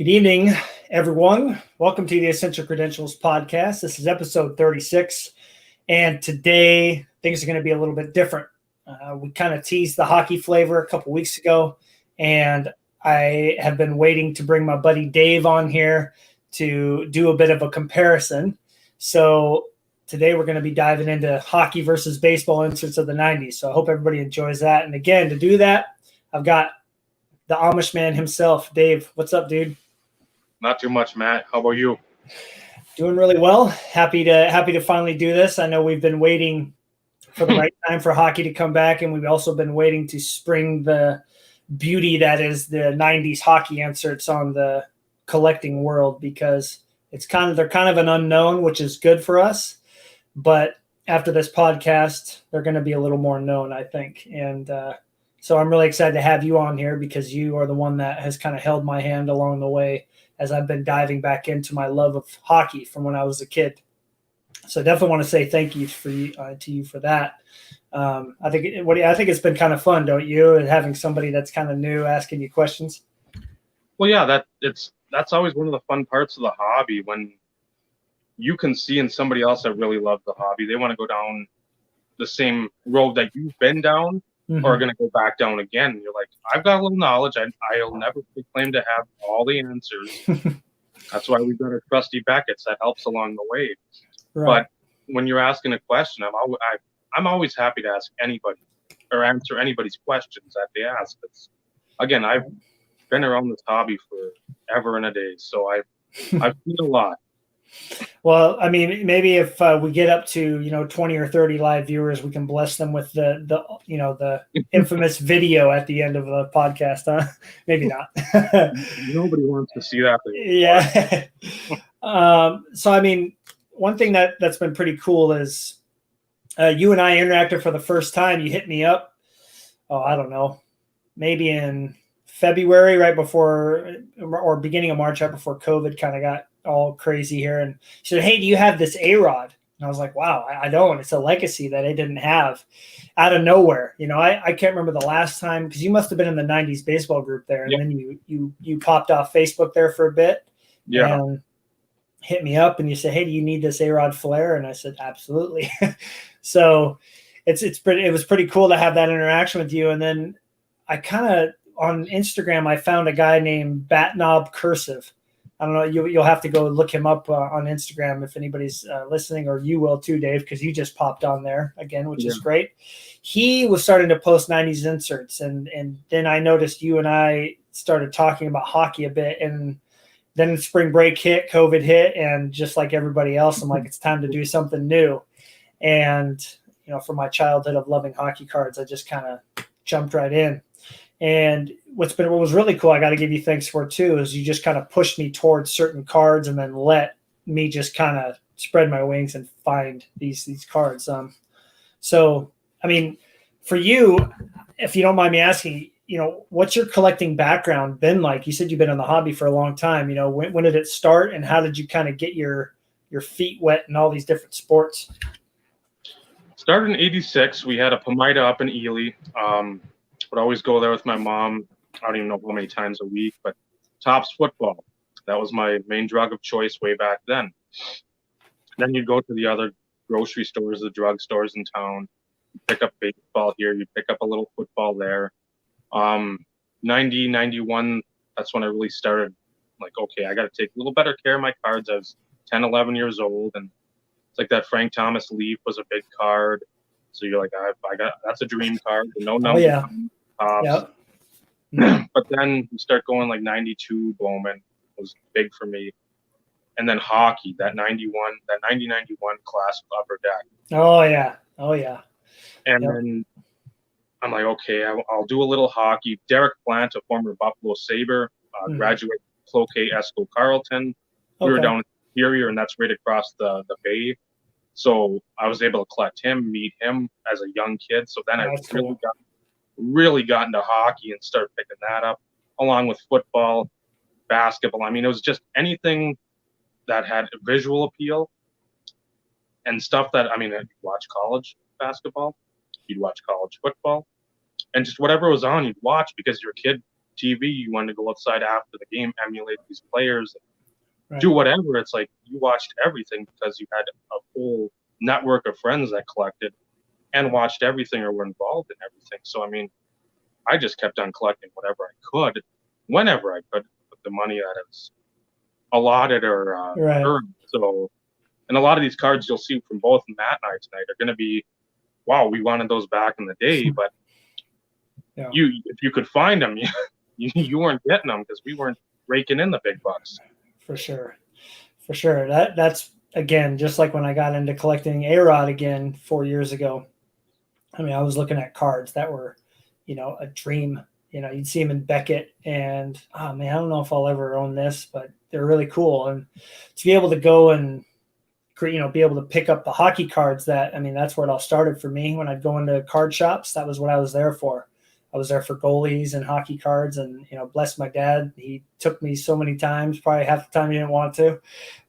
Good evening, everyone. Welcome to the Essential Credentials podcast. This is episode 36, and today things are going to be a little bit different. We kind of teased the hockey flavor a couple weeks ago, and I have been waiting to bring my buddy Dave on here to do a bit of a comparison. So today we're going to be diving into hockey versus baseball inserts of the 90s. So I hope everybody enjoys that. And again, to do that, I've got the Amish man himself. Dave, what's up, dude? Not too much, Matt. How about you? Doing really well. Happy to finally do this. I know we've been waiting for the right time for hockey to come back, and we've also been waiting to spring the beauty that is the 90s hockey inserts on the collecting world, because they're kind of an unknown, which is good for us. But after this podcast, they're going to be a little more known, I think. And so I'm really excited to have you on here, because you are the one that has kind of held my hand along the way as I've been diving back into my love of hockey from when I was a kid. So I definitely want to say thank you to you for that. I think it's been kind of fun, don't you? And having somebody that's kind of new asking you questions. Well, yeah, that's always one of the fun parts of the hobby, when you can see in somebody else that really loves the hobby, they want to go down the same road that you've been down, or are going to go back down again. And you're like, I've got a little knowledge. I'll never claim to have all the answers. That's why we've got our trusty Beckett's that helps along the way. Right. But when you're asking a question, I'm always happy to ask anybody or answer anybody's questions that they ask. Again, I've been around this hobby for ever and a day, so I've seen a lot. Well, I mean, maybe if we get up to 20 or 30 live viewers, we can bless them with the infamous video at the end of the podcast. Huh? Maybe not. Nobody wants to see that. Yeah. So I mean, one thing that's been pretty cool is you and I interacted for the first time. You hit me up. Oh, I don't know, maybe in February, right before, or beginning of March, right before COVID kind of got all crazy here. And she said, "Hey, do you have this A-Rod?" And I was like, "Wow, I don't. It's a legacy that I didn't have." Out of nowhere, I can't remember the last time, because you must have been in the 90s baseball group there, and then you popped off Facebook there for a bit, and hit me up, and you said, "Hey, do you need this A-Rod flare?" And I said, "Absolutely." So it was pretty cool to have that interaction with you. And then I kind of, on Instagram, I found a guy named Batnob Cursive. I don't know. You'll have to go look him up on Instagram if anybody's listening, or you will too, Dave, because you just popped on there again, which is great. He was starting to post 90s inserts, and then I noticed you and I started talking about hockey a bit, and then spring break hit, COVID hit, and just like everybody else, I'm like, it's time to do something new. And from my childhood of loving hockey cards, I just kind of jumped right in. And what was really cool, I got to give you thanks for too, is you just kind of pushed me towards certain cards, and then let me just kind of spread my wings and find these cards. So, I mean, for you, if you don't mind me asking, what's your collecting background been like? You said you've been in the hobby for a long time. When did it start, and how did you kind of get your feet wet in all these different sports? Started in '86. We had a Pomida up in Ely. Would always go there with my mom. I don't even know how many times a week, but Topps football. That was my main drug of choice way back then. Then you'd go to the other grocery stores, the drug stores in town, pick up baseball here, you pick up a little football there. 90, 91, that's when I really started, like, okay, I got to take a little better care of my cards. I was 10, 11 years old, and it's like that Frank Thomas Leaf was a big card. So you're like, I got, that's a dream card. No number. Oh, yeah. But then you start going like 92 Bowman was big for me. And then hockey, that 90-91 class of Upper Deck. Oh, yeah. And then I'm like, okay, I'll do a little hockey. Derek Plant, a former Buffalo Sabre, graduated Cloquet Esco Carleton. We were down in Superior, and that's right across the bay. So I was able to collect him, meet him as a young kid. So then I really got into hockey and started picking that up, along with football, basketball. I mean, it was just anything that had a visual appeal and stuff that, I mean, you'd watch college basketball, you'd watch college football, and just whatever was on, you'd watch, because you're a kid TV, you wanted to go outside after the game, emulate these players, Right. do whatever. It's like you watched everything because you had a whole network of friends that collected and watched everything or were involved in everything. So, I mean, I just kept on collecting whatever I could, whenever I could, with the money that is allotted or Right. earned. So, and a lot of these cards you'll see from both Matt and I tonight are going to be, wow, we wanted those back in the day, but Yeah. if you could find them, you weren't getting them because we weren't raking in the big bucks. For sure. That's again, just like when I got into collecting A-Rod again 4 years ago. I mean, I was looking at cards that were, a dream. You'd see them in Beckett, and oh man, I don't know if I'll ever own this, but they're really cool. And to be able to go and be able to pick up the hockey cards, that's where it all started for me. When I'd go into card shops, that was what I was there for. I was there for goalies and hockey cards, and bless my dad, he took me so many times, probably half the time he didn't want to,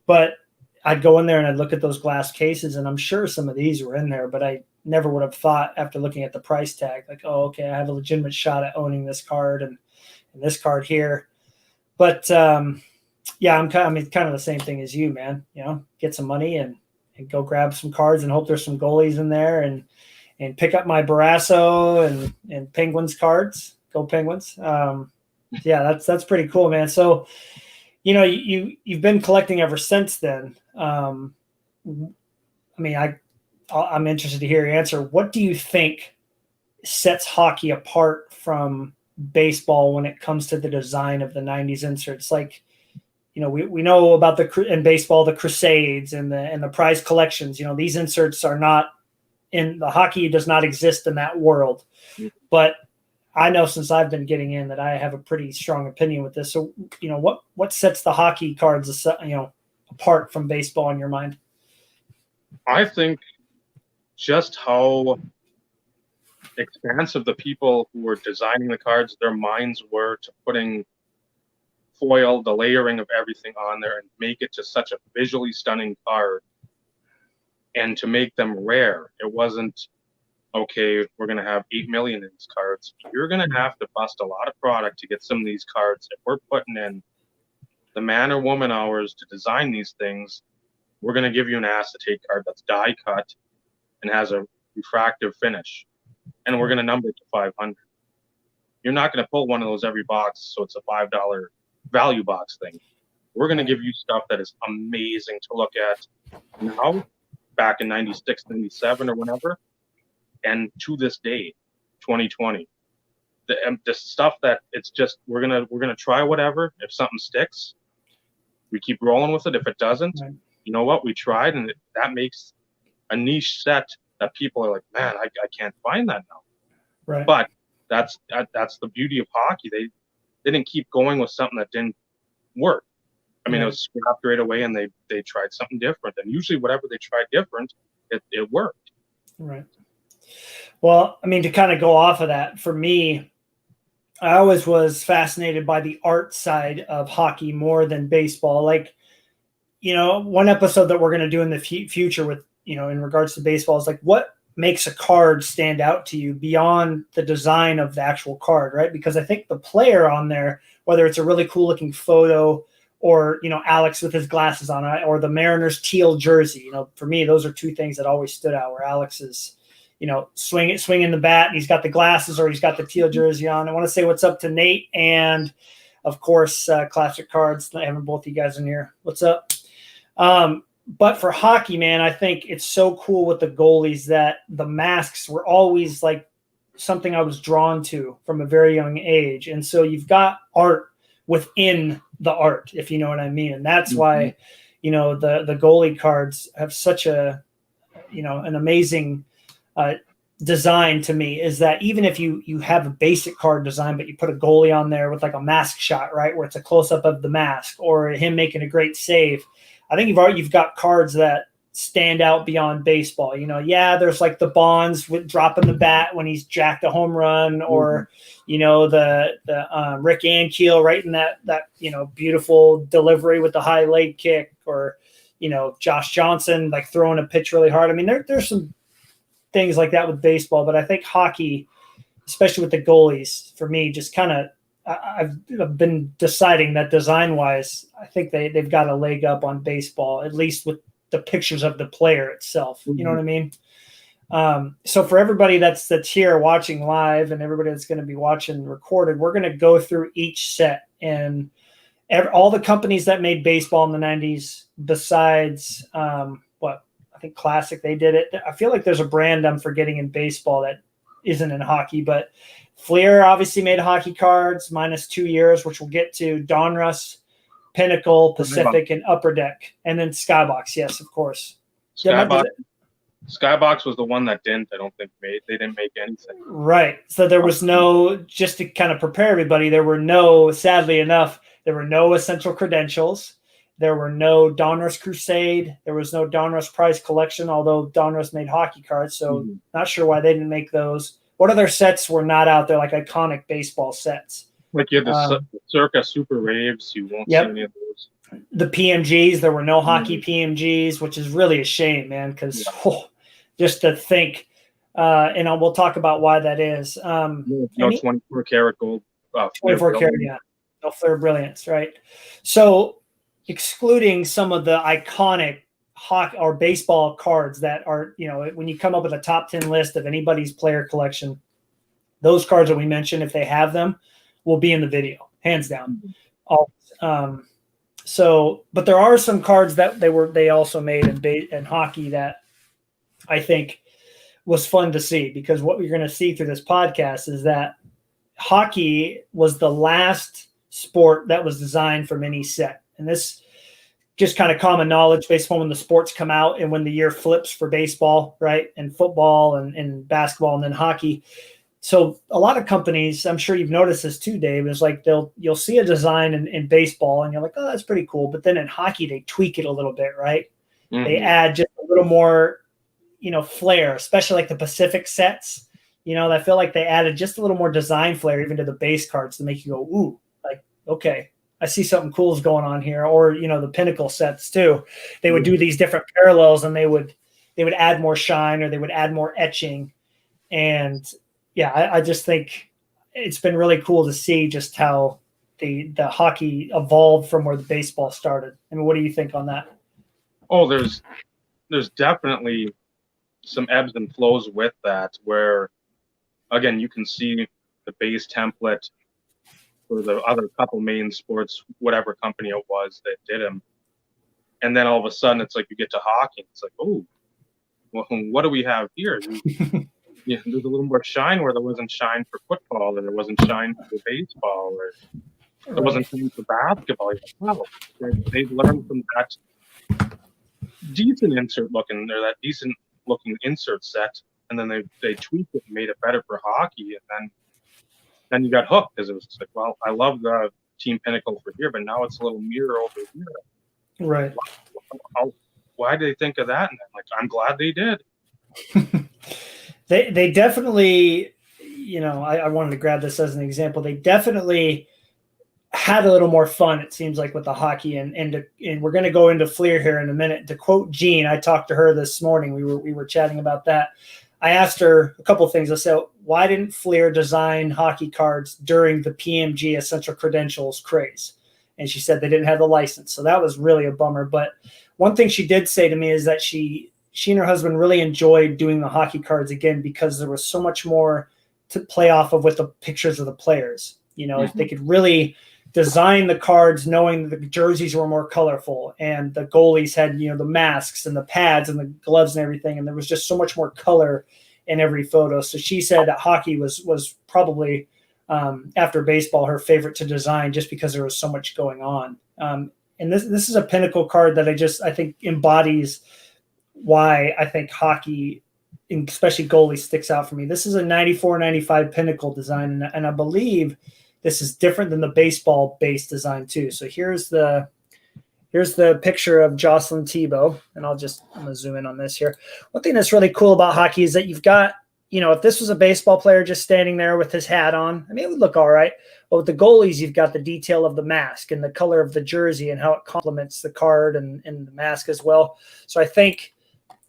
but I'd go in there and I'd look at those glass cases, and I'm sure some of these were in there, but I never would have thought, after looking at the price tag, like, oh, okay, I have a legitimate shot at owning this card and this card here. But yeah, I'm kind of the same thing as you, man. Get some money and go grab some cards and hope there's some goalies in there, and pick up my Barrasso and Penguins cards. Go Penguins. Yeah, that's pretty cool, man. So, you've been collecting ever since then. I'm interested to hear your answer. What do you think sets hockey apart from baseball when it comes to the design of the 90s inserts? Like, we know about in baseball, the Crusades and the prize collections. These inserts are not in the hockey, does not exist in that world. But I know, since I've been getting in, that I have a pretty strong opinion with this. So, what sets the hockey cards, apart from baseball in your mind? I think just how expansive the people who were designing the cards, their minds were to putting foil, the layering of everything on there, and make it just such a visually stunning card, and to make them rare. It wasn't, okay, we're going to have 8 million in these cards. You're going to have to bust a lot of product to get some of these cards. If we're putting in the man or woman hours to design these things, we're going to give you an acetate card that's die cut and has a refractive finish, and we're going to number it to 500. You're not going to pull one of those every box, so it's a $5 value box thing. We're going to give you stuff that is amazing to look at now, back in 96, 97 or whenever, and to this day, 2020. The stuff that it's just, we're gonna try whatever. If something sticks, we keep rolling with it. If it doesn't, Right. You know what, we tried, and that makes a niche set that people are like, man, I can't find that now. Right. But that's the beauty of hockey. They didn't keep going with something that didn't work. I mean, It was scrapped right away, and they tried something different. And usually whatever they tried different, it worked. Right. Well, to kind of go off of that, for me, I always was fascinated by the art side of hockey more than baseball. Like, one episode that we're going to do in the future with, in regards to baseball is like, what makes a card stand out to you beyond the design of the actual card, right? Because I think the player on there, whether it's a really cool looking photo or, Alex with his glasses on, or the Mariners teal jersey, for me, those are two things that always stood out, where Alex is, swinging the bat, and he's got the glasses or he's got the teal jersey on. I want to say what's up to Nate and, of course, Classic Cards. I have both you guys in here. What's up? But for hockey, man, I think it's so cool with the goalies that the masks were always like something I was drawn to from a very young age. And so you've got art within the art, if you know what I mean. And that's why, the goalie cards have such an amazing design to me, is that even if you have a basic card design, but you put a goalie on there with like a mask shot, right, where it's a close-up of the mask or him making a great save, I think you've got cards that stand out beyond baseball. There's like the Bonds with dropping the bat when he's jacked a home run, or the Rick Ankiel right in that beautiful delivery with the high leg kick, or Josh Johnson like throwing a pitch really hard. There's some things like that with baseball, but I think hockey, especially with the goalies, for me, just kind of I've been deciding that design-wise, I think they've got a leg up on baseball, at least with the pictures of the player itself. You know what I mean? So for everybody that's here watching live and everybody that's going to be watching recorded, we're going to go through each set and all the companies that made baseball in the 90s besides I think Classic, they did it. I feel like there's a brand I'm forgetting in baseball that isn't in hockey, but Fleer obviously made hockey cards minus 2 years, which we'll get to. Donruss, Pinnacle, Pacific, and Upper Deck. And then Skybox, yes, of course. Skybox was the one that didn't, I don't think, they didn't make anything. Right. So there was no, just to kind of prepare everybody, sadly enough, there were no essential credentials. There were no Donruss Crusade. There was no Donruss Prize Collection, although Donruss made hockey cards, so not sure why they didn't make those. What other sets were not out there, like iconic baseball sets? Like you had the Circa Super Raves. You won't see any of those. The PMGs, there were no hockey PMGs, which is really a shame, man, because just to think, and we'll talk about why that is. No 24 karat gold. 24 karat, yeah. No Flair Brilliance, right? So excluding some of the iconic hockey or baseball cards that are, when you come up with a top 10 list of anybody's player collection, those cards that we mentioned, if they have them, will be in the video, hands down. But there are some cards that they also made in hockey that I think was fun to see, because what you're going to see through this podcast is that hockey was the last sport that was designed for mini set. And this just kind of common knowledge based on when the sports come out and when the year flips for baseball, right? And football and basketball and then hockey. So a lot of companies, I'm sure you've noticed this too, Dave, is like you'll see a design in baseball and you're like, oh, that's pretty cool. But then in hockey, they tweak it a little bit, right? Mm-hmm. They add just a little more, flair, especially like the Pacific sets. I feel like they added just a little more design flair even to the base cards to make you go, ooh, like, okay, I see something cool is going on here. Or, the Pinnacle sets too. They would do these different parallels and they would add more shine or they would add more etching. And yeah, I just think it's been really cool to see just how the hockey evolved from where the baseball started. I mean, what do you think on that? Oh, there's definitely some ebbs and flows with that where, again, you can see the base template for the other couple main sports, whatever company it was that did them. And then all of a sudden it's like you get to hockey. It's like, oh, well, what do we have here? There's a little more shine where there wasn't shine for football, or there wasn't shine for baseball, or there wasn't shine for basketball. Wow, they learned from that decent insert set, and then they tweaked it and made it better for hockey, and then you got hooked because it was like, well, I love the Team Pinnacle for here, but now it's a little mirror over here. Right. Why did they think of that? And I'm glad they did. They definitely, I wanted to grab this as an example. They definitely had a little more fun, it seems like, with the hockey, and we're going to go into Fleer here in a minute. To quote Jean, I talked to her this morning. We were chatting about that. I asked her a couple of things. I said, why didn't Fleer design hockey cards during the PMG Essential Credentials craze? And she said they didn't have the license. So that was really a bummer. But one thing she did say to me is that she and her husband really enjoyed doing the hockey cards again because there was so much more to play off of with the pictures of the players. If they could really design the cards knowing that the jerseys were more colorful and the goalies had, the masks and the pads and the gloves and everything. And there was just so much more color in every photo. So she said that hockey was probably, after baseball, her favorite to design just because there was so much going on. And this is a Pinnacle card that I think embodies why I think hockey, especially goalie, sticks out for me. This is a 94-95 Pinnacle design, and I believe this is different than the baseball base design too. So here's the picture of Jocelyn Thibault, and I'm going to zoom in on this here. One thing that's really cool about hockey is that you've got, if this was a baseball player just standing there with his hat on, I mean, it would look all right. But with the goalies, you've got the detail of the mask and the color of the jersey and how it complements the card and the mask as well. So I think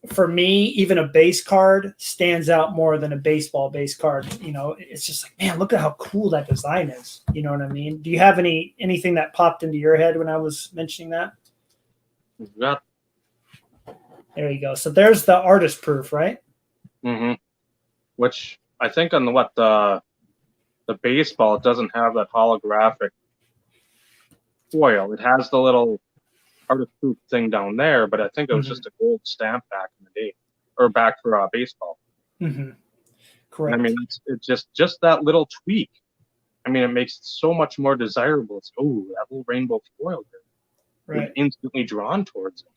for me, even a base card stands out more than a baseball base card. It's just like, man, look at how cool that design is. You know what I mean? Do you have anything that popped into your head when I was mentioning that? Yeah. There you go. So there's the artist proof, right? Mm-hmm. Which I think on the baseball, it doesn't have that holographic foil. It has the little artist proof thing down there, but I think it was just a gold stamp back in the day, or back for baseball. Mm-hmm. Correct. I mean, it's just that little tweak. I mean, it makes it so much more desirable. It's that little rainbow foil there. Right. You're instantly drawn towards it.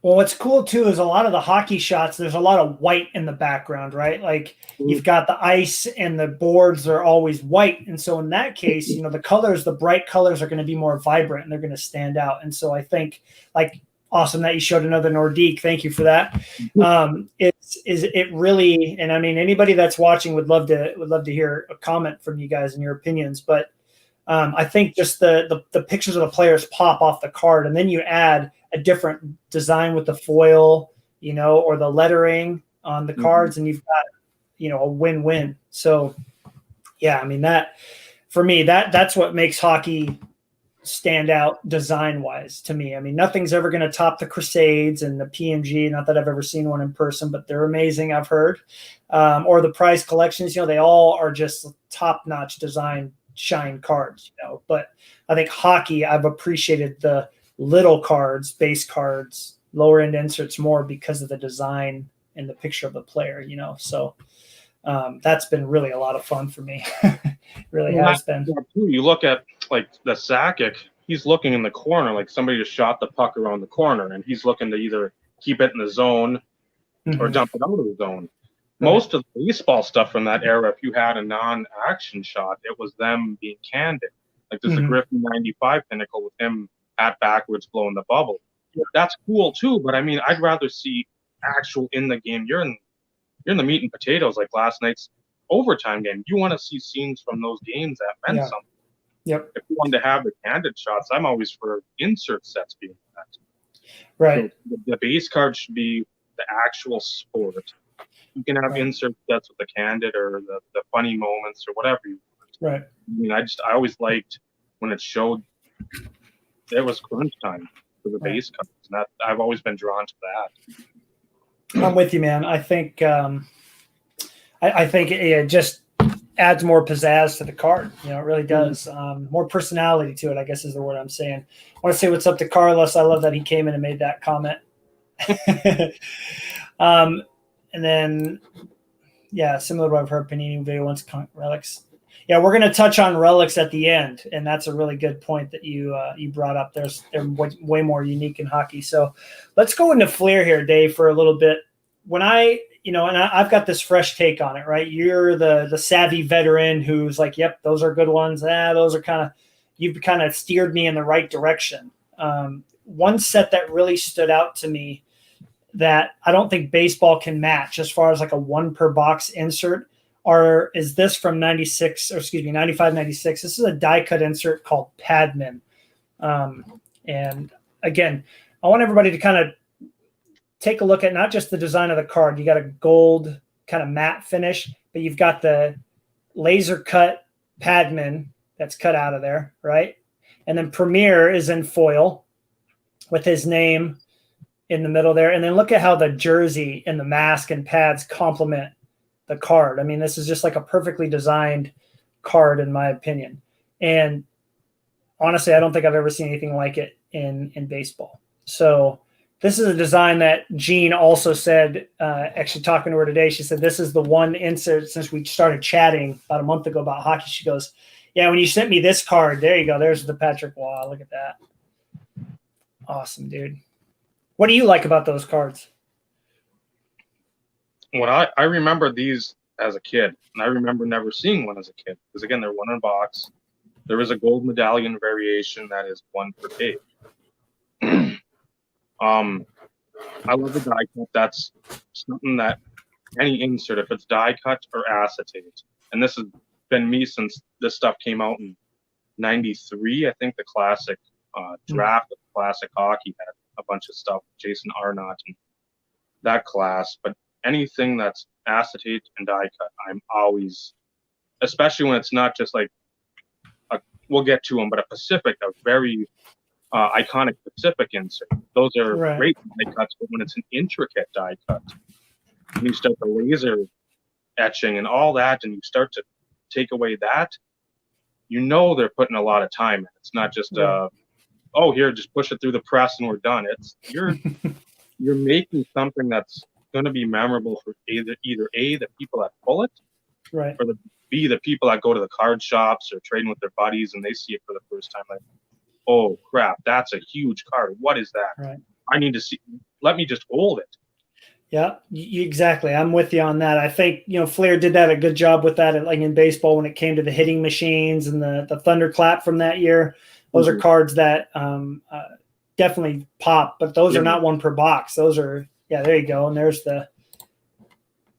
Well, what's cool too is a lot of the hockey shots, there's a lot of white in the background, right? Like you've got the ice and the boards are always white. And so in that case, the colors, the bright colors are going to be more vibrant and they're going to stand out. And so I think awesome that you showed another Nordique. Thank you for that. It really, and I mean, anybody that's watching would love to hear a comment from you guys and your opinions, but I think just the pictures of the players pop off the card, and then you add a different design with the foil, or the lettering on the cards, and you've got, a win-win. So, yeah, I mean that for me, that's what makes hockey stand out design-wise to me. I mean, nothing's ever going to top the Crusades and the PMG. Not that I've ever seen one in person, but they're amazing. I've heard, or the prize collections. They all are just top-notch design. Shine cards, but I think hockey, I've appreciated the little cards, base cards, lower end inserts more because of the design and the picture of the player, so that's been really a lot of fun for me. Really has been. You look at like the Sakic, he's looking in the corner like somebody just shot the puck around the corner, and he's looking to either keep it in the zone or dump it out of the zone. Most of the baseball stuff from that era, if you had a non-action shot, it was them being candid. Like there's a Griffin 95 Pinnacle with him at backwards blowing the bubble. Yeah. That's cool too, but I mean, I'd rather see actual in the game. You're in the meat and potatoes like last night's overtime game. You want to see scenes from those games that meant something. Yep. If you wanted to have the candid shots, I'm always for insert sets being that. Right. So the base card should be the actual sport. You can have insert sets with the candid or the funny moments or whatever you want. Right. I mean, I always liked when it showed it was crunch time for the base cards, and that I've always been drawn to that. I'm with you, man. I think I think it just adds more pizzazz to the card. It really does. More personality to it, I guess is the word I'm saying. I want to say what's up to Carlos. I love that he came in and made that comment. And then, similar to what I've heard, Panini video wants relics. Yeah, we're going to touch on relics at the end, and that's a really good point that you brought up. They're way more unique in hockey. So let's go into Flair here, Dave, for a little bit. When and I've got this fresh take on it, right? You're the savvy veteran who's like, yep, those are good ones. Those are you've kind of steered me in the right direction. One set that really stood out to me that I don't think baseball can match as far as like a one per box insert is this from 95, 96. This is a die cut insert called Padman. And again, I want everybody to kind of take a look at not just the design of the card. You got a gold kind of matte finish, but you've got the laser cut Padman that's cut out of there, right? And then Premier is in foil with his name in the middle there. And then look at how the jersey and the mask and pads complement the card. I mean, this is just like a perfectly designed card in my opinion. And honestly, I don't think I've ever seen anything like it in baseball. So this is a design that Jean also said, actually talking to her today, she said, this is the one insert since we started chatting about a month ago about hockey. She goes, yeah, when you sent me this card, there you go. There's the Patrick Waugh. Look at that. Awesome, dude. What do you like about those cards? Well, I remember these as a kid, and I remember never seeing one as a kid because, again, they're one in a box. There is a gold medallion variation that is one per page. I love the die cut. That's something that any insert, if it's die cut or acetate, and this has been me since this stuff came out in '93. I think the classic draft of classic hockey had a bunch of stuff, Jason Arnott and that class. But anything that's acetate and die cut, I'm always, especially when it's not just like we'll get to them, but a very iconic Pacific insert. Those are great die cuts, but when it's an intricate die cut, and you start the laser etching and all that, and you start to take away that, they're putting a lot of time in. It's not just here, just push it through the press and we're done. It's you're making something that's going to be memorable for either A, the people that pull it, or B, the people that go to the card shops or trading with their buddies and they see it for the first time, like, oh crap, that's a huge card. What is that? I need to see. Let me just hold it. Yeah, exactly. I'm with you on that. I think, Flair did that a good job with that, like in baseball, when it came to the hitting machines and the thunderclap from that year. Those are cards that definitely pop, but those are not one per box. Those are, there you go. And there's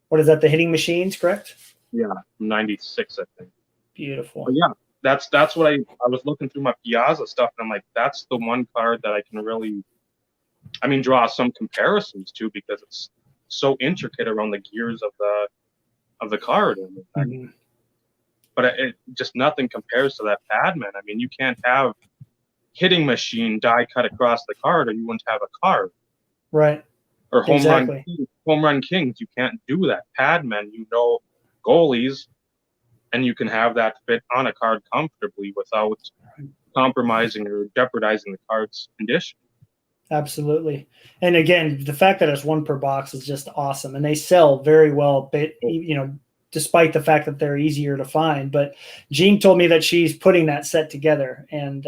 what is that? The hitting machines, correct? Yeah, 96, I think. Beautiful. But yeah, that's what I was looking through my Piazza stuff, and I'm like, that's the one card that I can really, draw some comparisons to, because it's so intricate around the gears of the card. But it just nothing compares to that Padman. You can't have hitting machine die cut across the card, or you wouldn't have a card. Right. Or home run kings. You can't do that. Padman, goalies, and you can have that fit on a card comfortably without compromising or jeopardizing the card's condition. Absolutely. And again, the fact that it's one per box is just awesome. And they sell very well, despite the fact that they're easier to find. But Jean told me that she's putting that set together, and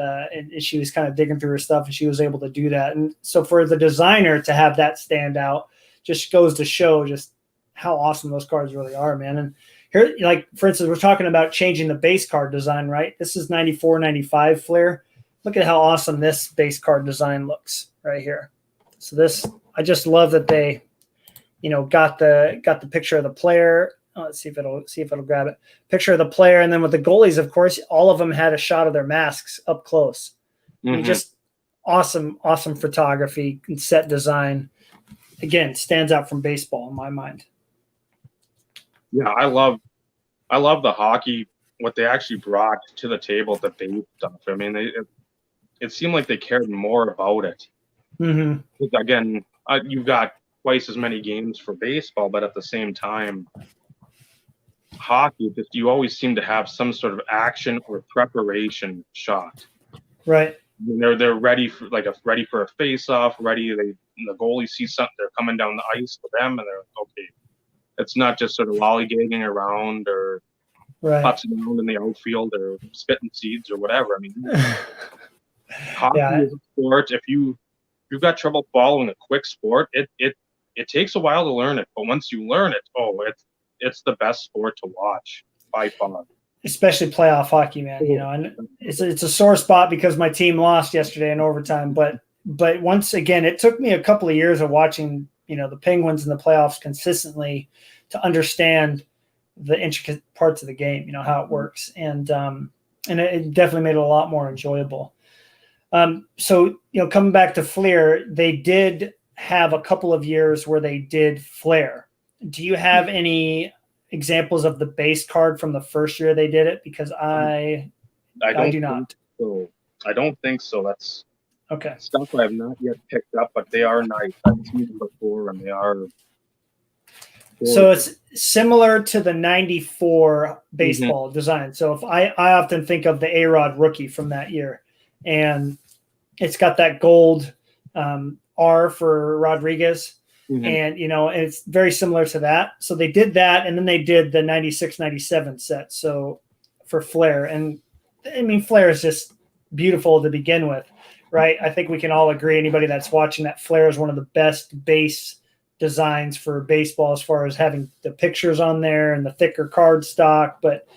she was kind of digging through her stuff, and she was able to do that. And so for the designer to have that stand out just goes to show just how awesome those cards really are, man. And here, like, for instance, we're talking about changing the base card design, right? This is 94, 95 Flair. Look at how awesome this base card design looks right here. So this, I just love that they, got the picture of the player. Let's see if it'll grab it. Picture of the player, and then with the goalies, of course, all of them had a shot of their masks up close. Just awesome photography and set design. Again, stands out from baseball in my mind. Yeah, I love the hockey, what they actually brought to the table, the base stuff. It seemed like they cared more about it. Again, you've got twice as many games for baseball, but at the same time, hockey, you always seem to have some sort of action or preparation shot. Right. They're ready for a face-off. The goalie sees something, they're coming down the ice for them, and they're like, okay. It's not just sort of lollygagging around or putzing around in the outfield or spitting seeds or whatever. Hockey is a sport. If you've got trouble following a quick sport, it takes a while to learn it. But once you learn it, it's the best sport to watch by far. Especially playoff hockey, man. And it's a sore spot because my team lost yesterday in overtime. But once again, it took me a couple of years of watching, the Penguins in the playoffs consistently to understand the intricate parts of the game, how it works. And it definitely made it a lot more enjoyable. So, coming back to Flair, they did have a couple of years where they did Flair. Do you have any examples of the base card from the first year they did it? Because I do not. So. I don't think so. That's okay. Stuff I have not yet picked up, but they are nice. I've seen them before, and they are. So it's similar to the 94 baseball design. So if I often think of the A-Rod rookie from that year, and it's got that gold R for Rodriguez. And, it's very similar to that. So they did that, and then they did the 96, 97 set. So for Flair, and Flair is just beautiful to begin with, right? I think we can all agree, anybody that's watching, that Flair is one of the best base designs for baseball as far as having the pictures on there and the thicker card stock. But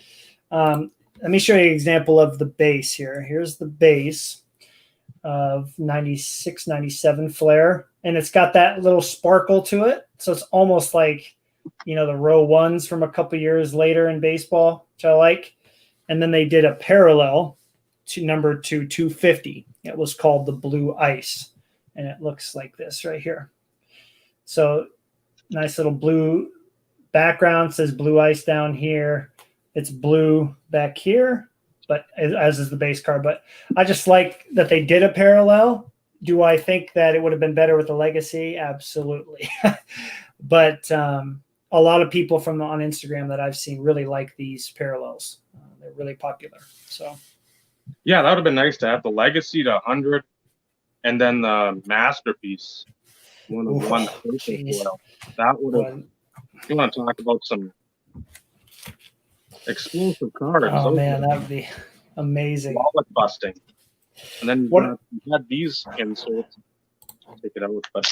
let me show you an example of the base here. Here's the base of 96, 97 Flair. And it's got that little sparkle to it. So it's almost like, the row ones from a couple years later in baseball, which I like. And then they did a parallel to number 250. It was called the Blue Ice. And it looks like this right here. So Nice little blue background, says Blue Ice down here. It's blue back here, but as is the base card. But I just like that they did a parallel. Do I think that it would have been better with the Legacy? Absolutely. But a lot of people on Instagram that I've seen really like these parallels. They're really popular. So yeah, that would have been nice to have the Legacy to 100, and then the Masterpiece. One of one. That would have. You want to talk about some explosive cards? Oh man, that would be amazing. Wallet busting. And then you had these inserts. Take it out, but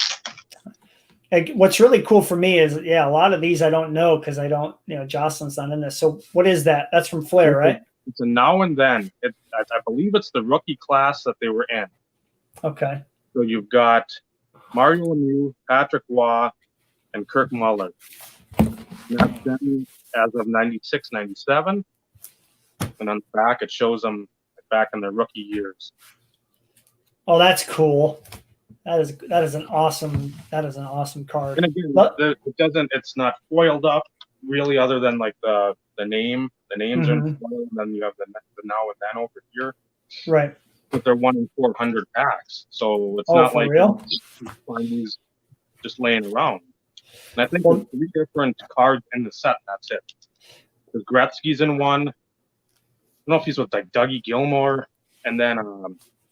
what's really cool for me is, a lot of these I don't know because I don't, Jocelyn's not in this. So what is that? That's from Flair, right? It's a now and then. I believe it's the rookie class that they were in. Okay. So you've got Mario Lemieux, Patrick Waugh, and Kirk Muller. And that's them as of 96, 97. And on the back, it shows them back in their rookie years. Oh, that's cool. That is an awesome card. And again, it's not foiled up really, other than like the name. The names are in foil, and then you have the now and then over here. Right. But they're 1 in 400 packs, so it's not like real? you find these just laying around. And I think there's 3 different cards in the set. That's it. There's Gretzky's in one. I don't know if he's with like Dougie Gilmore, and then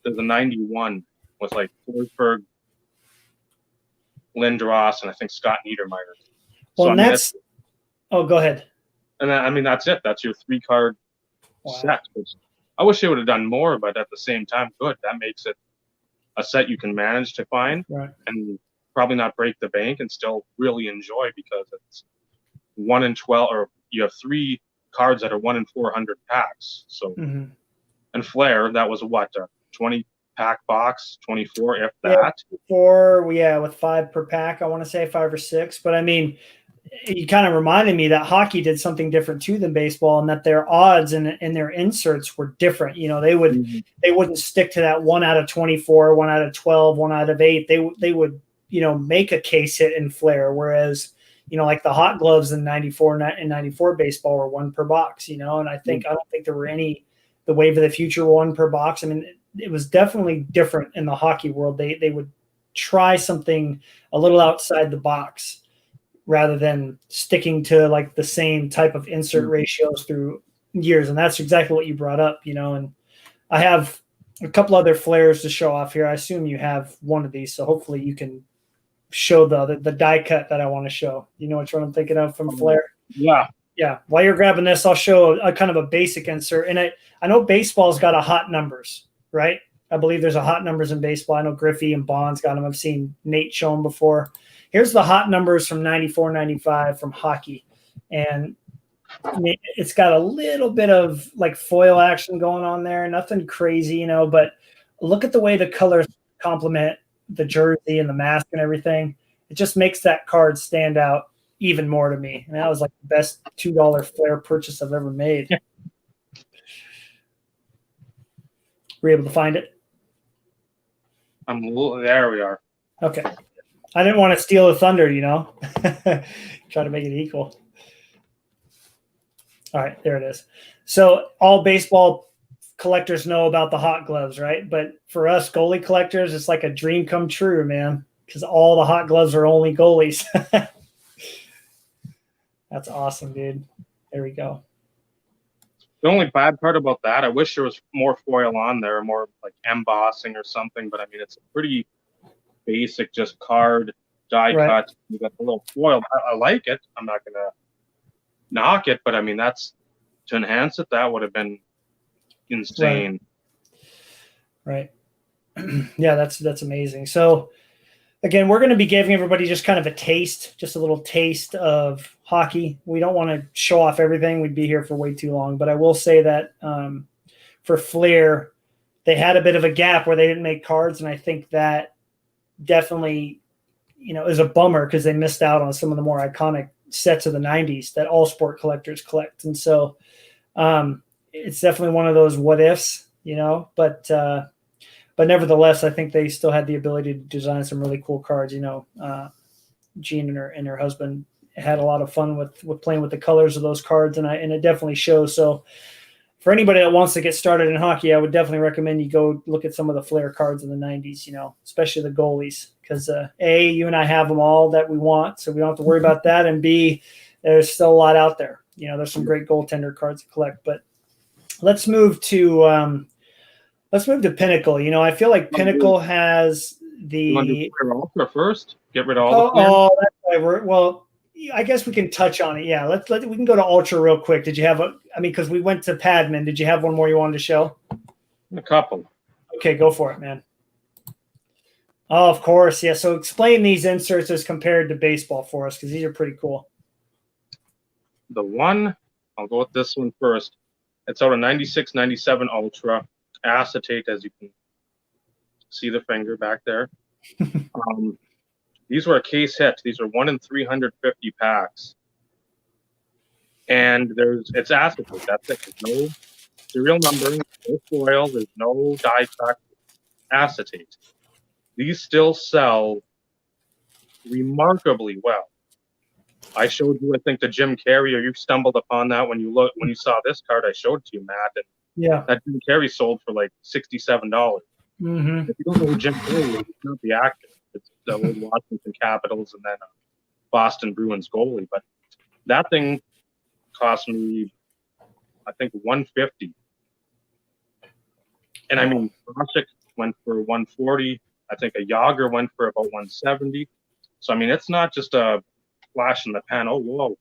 there's a 91 with like Forsberg, Lindros, and I think Scott Niedermayer. Well, so, go ahead. And then, that's it. That's your 3-card set. I wish they would have done more, but at the same time, good. That makes it a set you can manage to find, and probably not break the bank and still really enjoy, because it's 1 in 12, or you have 3 cards that are 1 in 400 packs. So, and Flair, that was what, a 20-pack box, 24 if that. 4, with 5 per pack. I want to say 5 or 6, but you kind of reminded me that hockey did something different too than baseball, and that their odds and their inserts were different. They wouldn't stick to that 1 out of 24, 1 out of 12, 1 out of 8. They would make a case hit in Flair, whereas like the hot gloves in 94 baseball were 1 per box. And I don't think there were any. The Wave of the Future 1 per box. It was definitely different in the hockey world. They would try something a little outside the box, rather than sticking to like the same type of insert ratios through years. And that's exactly what you brought up, and I have a couple other Flairs to show off here. I assume you have one of these, so hopefully you can show the die cut that I want to show. You know which one I'm thinking of from Flair? Yeah. Yeah. While you're grabbing this, I'll show a kind of a basic insert. And I know baseball's got a hot numbers, right? I believe there's a hot numbers in baseball. I know Griffey and Bond's got them. I've seen Nate show them before. Here's the hot numbers from 94, 95 from hockey. And it's got a little bit of like foil action going on there. Nothing crazy, but look at the way the colors complement the jersey and the mask and everything. It just makes that card stand out even more to me. And that was like the best $2 Flair purchase I've ever made. Were you able to find it? There we are. Okay. I didn't want to steal the thunder, Try to make it equal. All right, there it is. So all baseball collectors know about the hot gloves, right? But for us goalie collectors, it's like a dream come true, man, because all the hot gloves are only goalies. That's awesome, dude. There we go. The only bad part about that, I wish there was more foil on there, more like embossing or something. But it's a pretty basic, just card die cut. You got a little foil. I like it. I'm not gonna knock it, but that's to enhance it. That would have been insane. Right. Yeah, that's amazing. So again, we're going to be giving everybody just kind of a little taste of hockey. We don't want to show off everything. We'd be here for way too long. But I will say that for Flair, they had a bit of a gap where they didn't make cards. And I think that definitely, is a bummer because they missed out on some of the more iconic sets of the 90s that all sport collectors collect. And so it's definitely one of those what ifs, but nevertheless, I think they still had the ability to design some really cool cards. Jean and her husband had a lot of fun with playing with the colors of those cards, and it definitely shows. So for anybody that wants to get started in hockey, I would definitely recommend you go look at some of the Flair cards in the 90s, especially the goalies, because A, you and I have them all that we want, so we don't have to worry about that, and B, there's still a lot out there. There's some great goaltender cards to collect. But let's move to Pinnacle. I feel like Pinnacle has the. You want to do Ultra first? Get rid of all the Flair? Oh, that's right. Well, I guess we can touch on it. Yeah, we can go to Ultra real quick. Did you have because we went to Padman. Did you have one more you wanted to show? A couple. Okay, go for it, man. Oh, of course. Yeah. So explain these inserts as compared to baseball for us, because these are pretty cool. The one, I'll go with this one first. It's out of 96, 97 Ultra acetate, as you can see the finger back there. These were a case hit. These are 1 in 350 packs. And it's acetate. That's it. There's no serial numbering, no foil, there's no die cut, acetate. These still sell remarkably well. I showed you, I think, the Jim Carrey, or you stumbled upon that when you saw this card. I showed it to you, Matt. And yeah, that Jim Carrey sold for like $67. Mm-hmm. If you don't know who Jim Carrey is, it's not the actor. It's the old Washington Capitals and then Boston Bruins goalie. But that thing cost me, I think, $150. And I mean, Krosik went for $140. I think a Yager went for about $170. So I mean, it's not just a flash in the pan. Oh, whoa,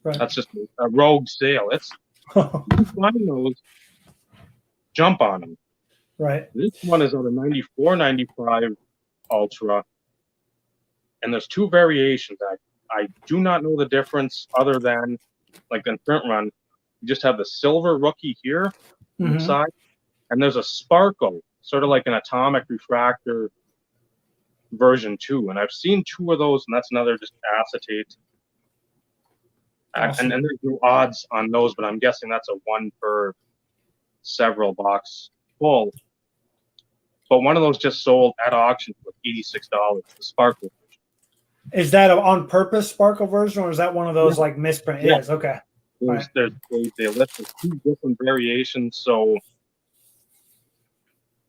that's just a rogue sale. It's finding those, jump on them. Right. This one is out of 94, 95 Ultra, and there's two variations. I do not know the difference other than, like in print run, you just have the silver rookie here on the side, and there's a sparkle, sort of like an atomic refractor version 2, and I've seen 2 of those, and that's another just acetate. Awesome. And there's no odds on those, but I'm guessing that's a 1 per several box full. But one of those just sold at auction for $86, the sparkle version. Is that an on purpose sparkle version, or is that one of those like misprint? Yeah. It is, okay. They listed 2 different variations, so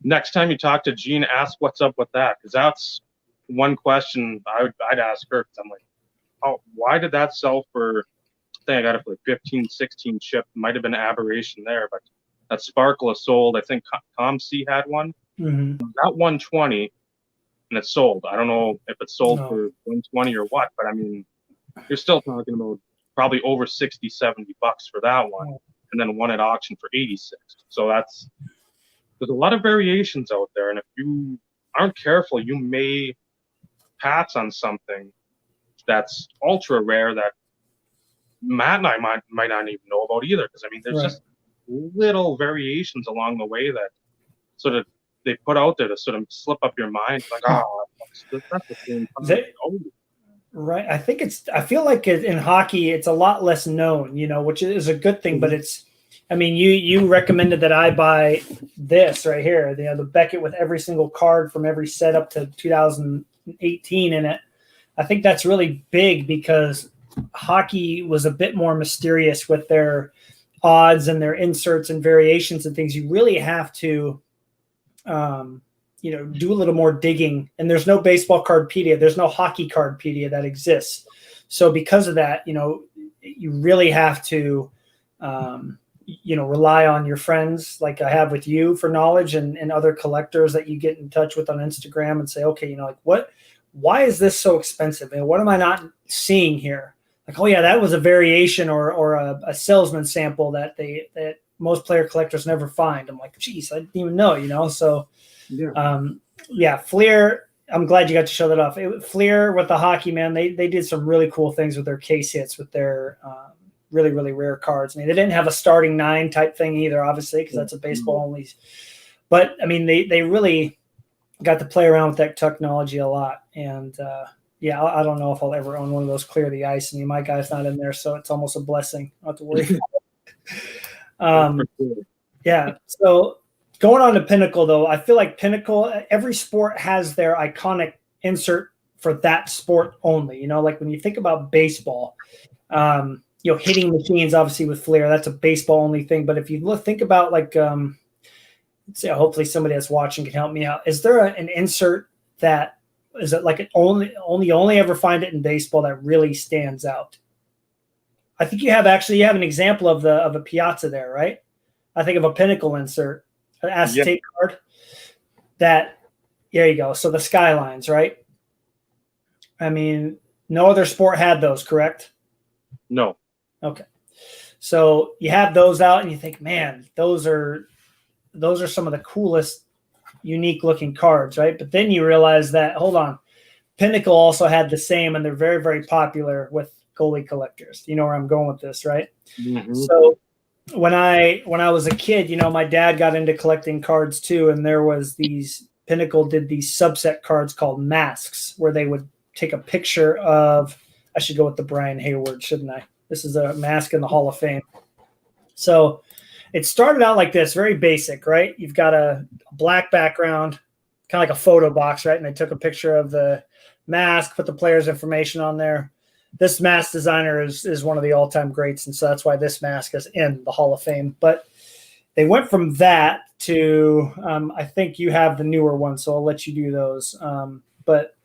next time you talk to Jean, ask what's up with that, because that's one question I'd ask her, because I'm like, oh, why did that sell for, I think I got it for like 15, 16 shipped. Might have been an aberration there, but that sparkle is sold. I think ComC had one. Not 120, and it's sold. I don't know if it's sold for 120 or what, but I mean, you're still talking about probably over 60, 70 bucks for that one, and then one at auction for 86. So there's a lot of variations out there, and if you aren't careful, you may pass on something that's ultra rare that Matt and I might not even know about either, because I mean, there's just little variations along the way that sort of they put out there to sort of slip up your mind, like, that's the same. Right. I feel like in hockey, it's a lot less known, which is a good thing, but you recommended that I buy this right here, the Beckett with every single card from every set up to 2018 in it. I think that's really big because hockey was a bit more mysterious with their odds and their inserts and variations and things. You really have to, do a little more digging, and there's no baseball cardpedia. There's no hockey cardpedia that exists. So because of that, you really have to, rely on your friends like I have with you for knowledge and other collectors that you get in touch with on Instagram and say, okay, why is this so expensive? And what am I not seeing here? Like, oh yeah, that was a variation or a salesman sample that most player collectors never find. I'm like, geez, I didn't even know, So, Fleer. I'm glad you got to show that off. Fleer with the hockey, man, they did some really cool things with their case hits with their really, really rare cards. I mean, they didn't have a starting 9 type thing either, obviously, because that's a baseball only. But I mean, they really got to play around with that technology a lot. And I don't know if I'll ever own one of those clear the ice. And my guy's not in there, so it's almost a blessing. I don't have to worry about it. So going on to Pinnacle, though, I feel like Pinnacle, every sport has their iconic insert for that sport only. You know, like when you think about baseball, you know, hitting machines, obviously with Flair, that's a baseball only thing. But if you think about like, say, hopefully somebody that's watching can help me out. Is there an insert that is it like an only ever find it in baseball that really stands out? I think you have an example of a Piazza there, right? I think of a Pinnacle insert, an acetate card. There you go. So the Skylines, right? I mean, no other sport had those, correct? No. Okay. So you have those out and you think, man, those are some of the coolest, unique looking cards, right? But then you realize that, hold on, Pinnacle also had the same, and they're very, very popular with goalie collectors. You know where I'm going with this, right? Mm-hmm. So when I was a kid, you know, my dad got into collecting cards too, and there was Pinnacle did these subset cards called masks, where they would take a picture of, I should go with the Brian Hayward, shouldn't I? This is a mask in the Hall of Fame. So it started out like this, very basic, right? You've got a black background, kind of like a photo box, right? And they took a picture of the mask, put the player's information on there. This mask designer is one of the all-time greats, and so that's why this mask is in the Hall of Fame. But they went from that to, I think you have the newer one, so I'll let you do those. But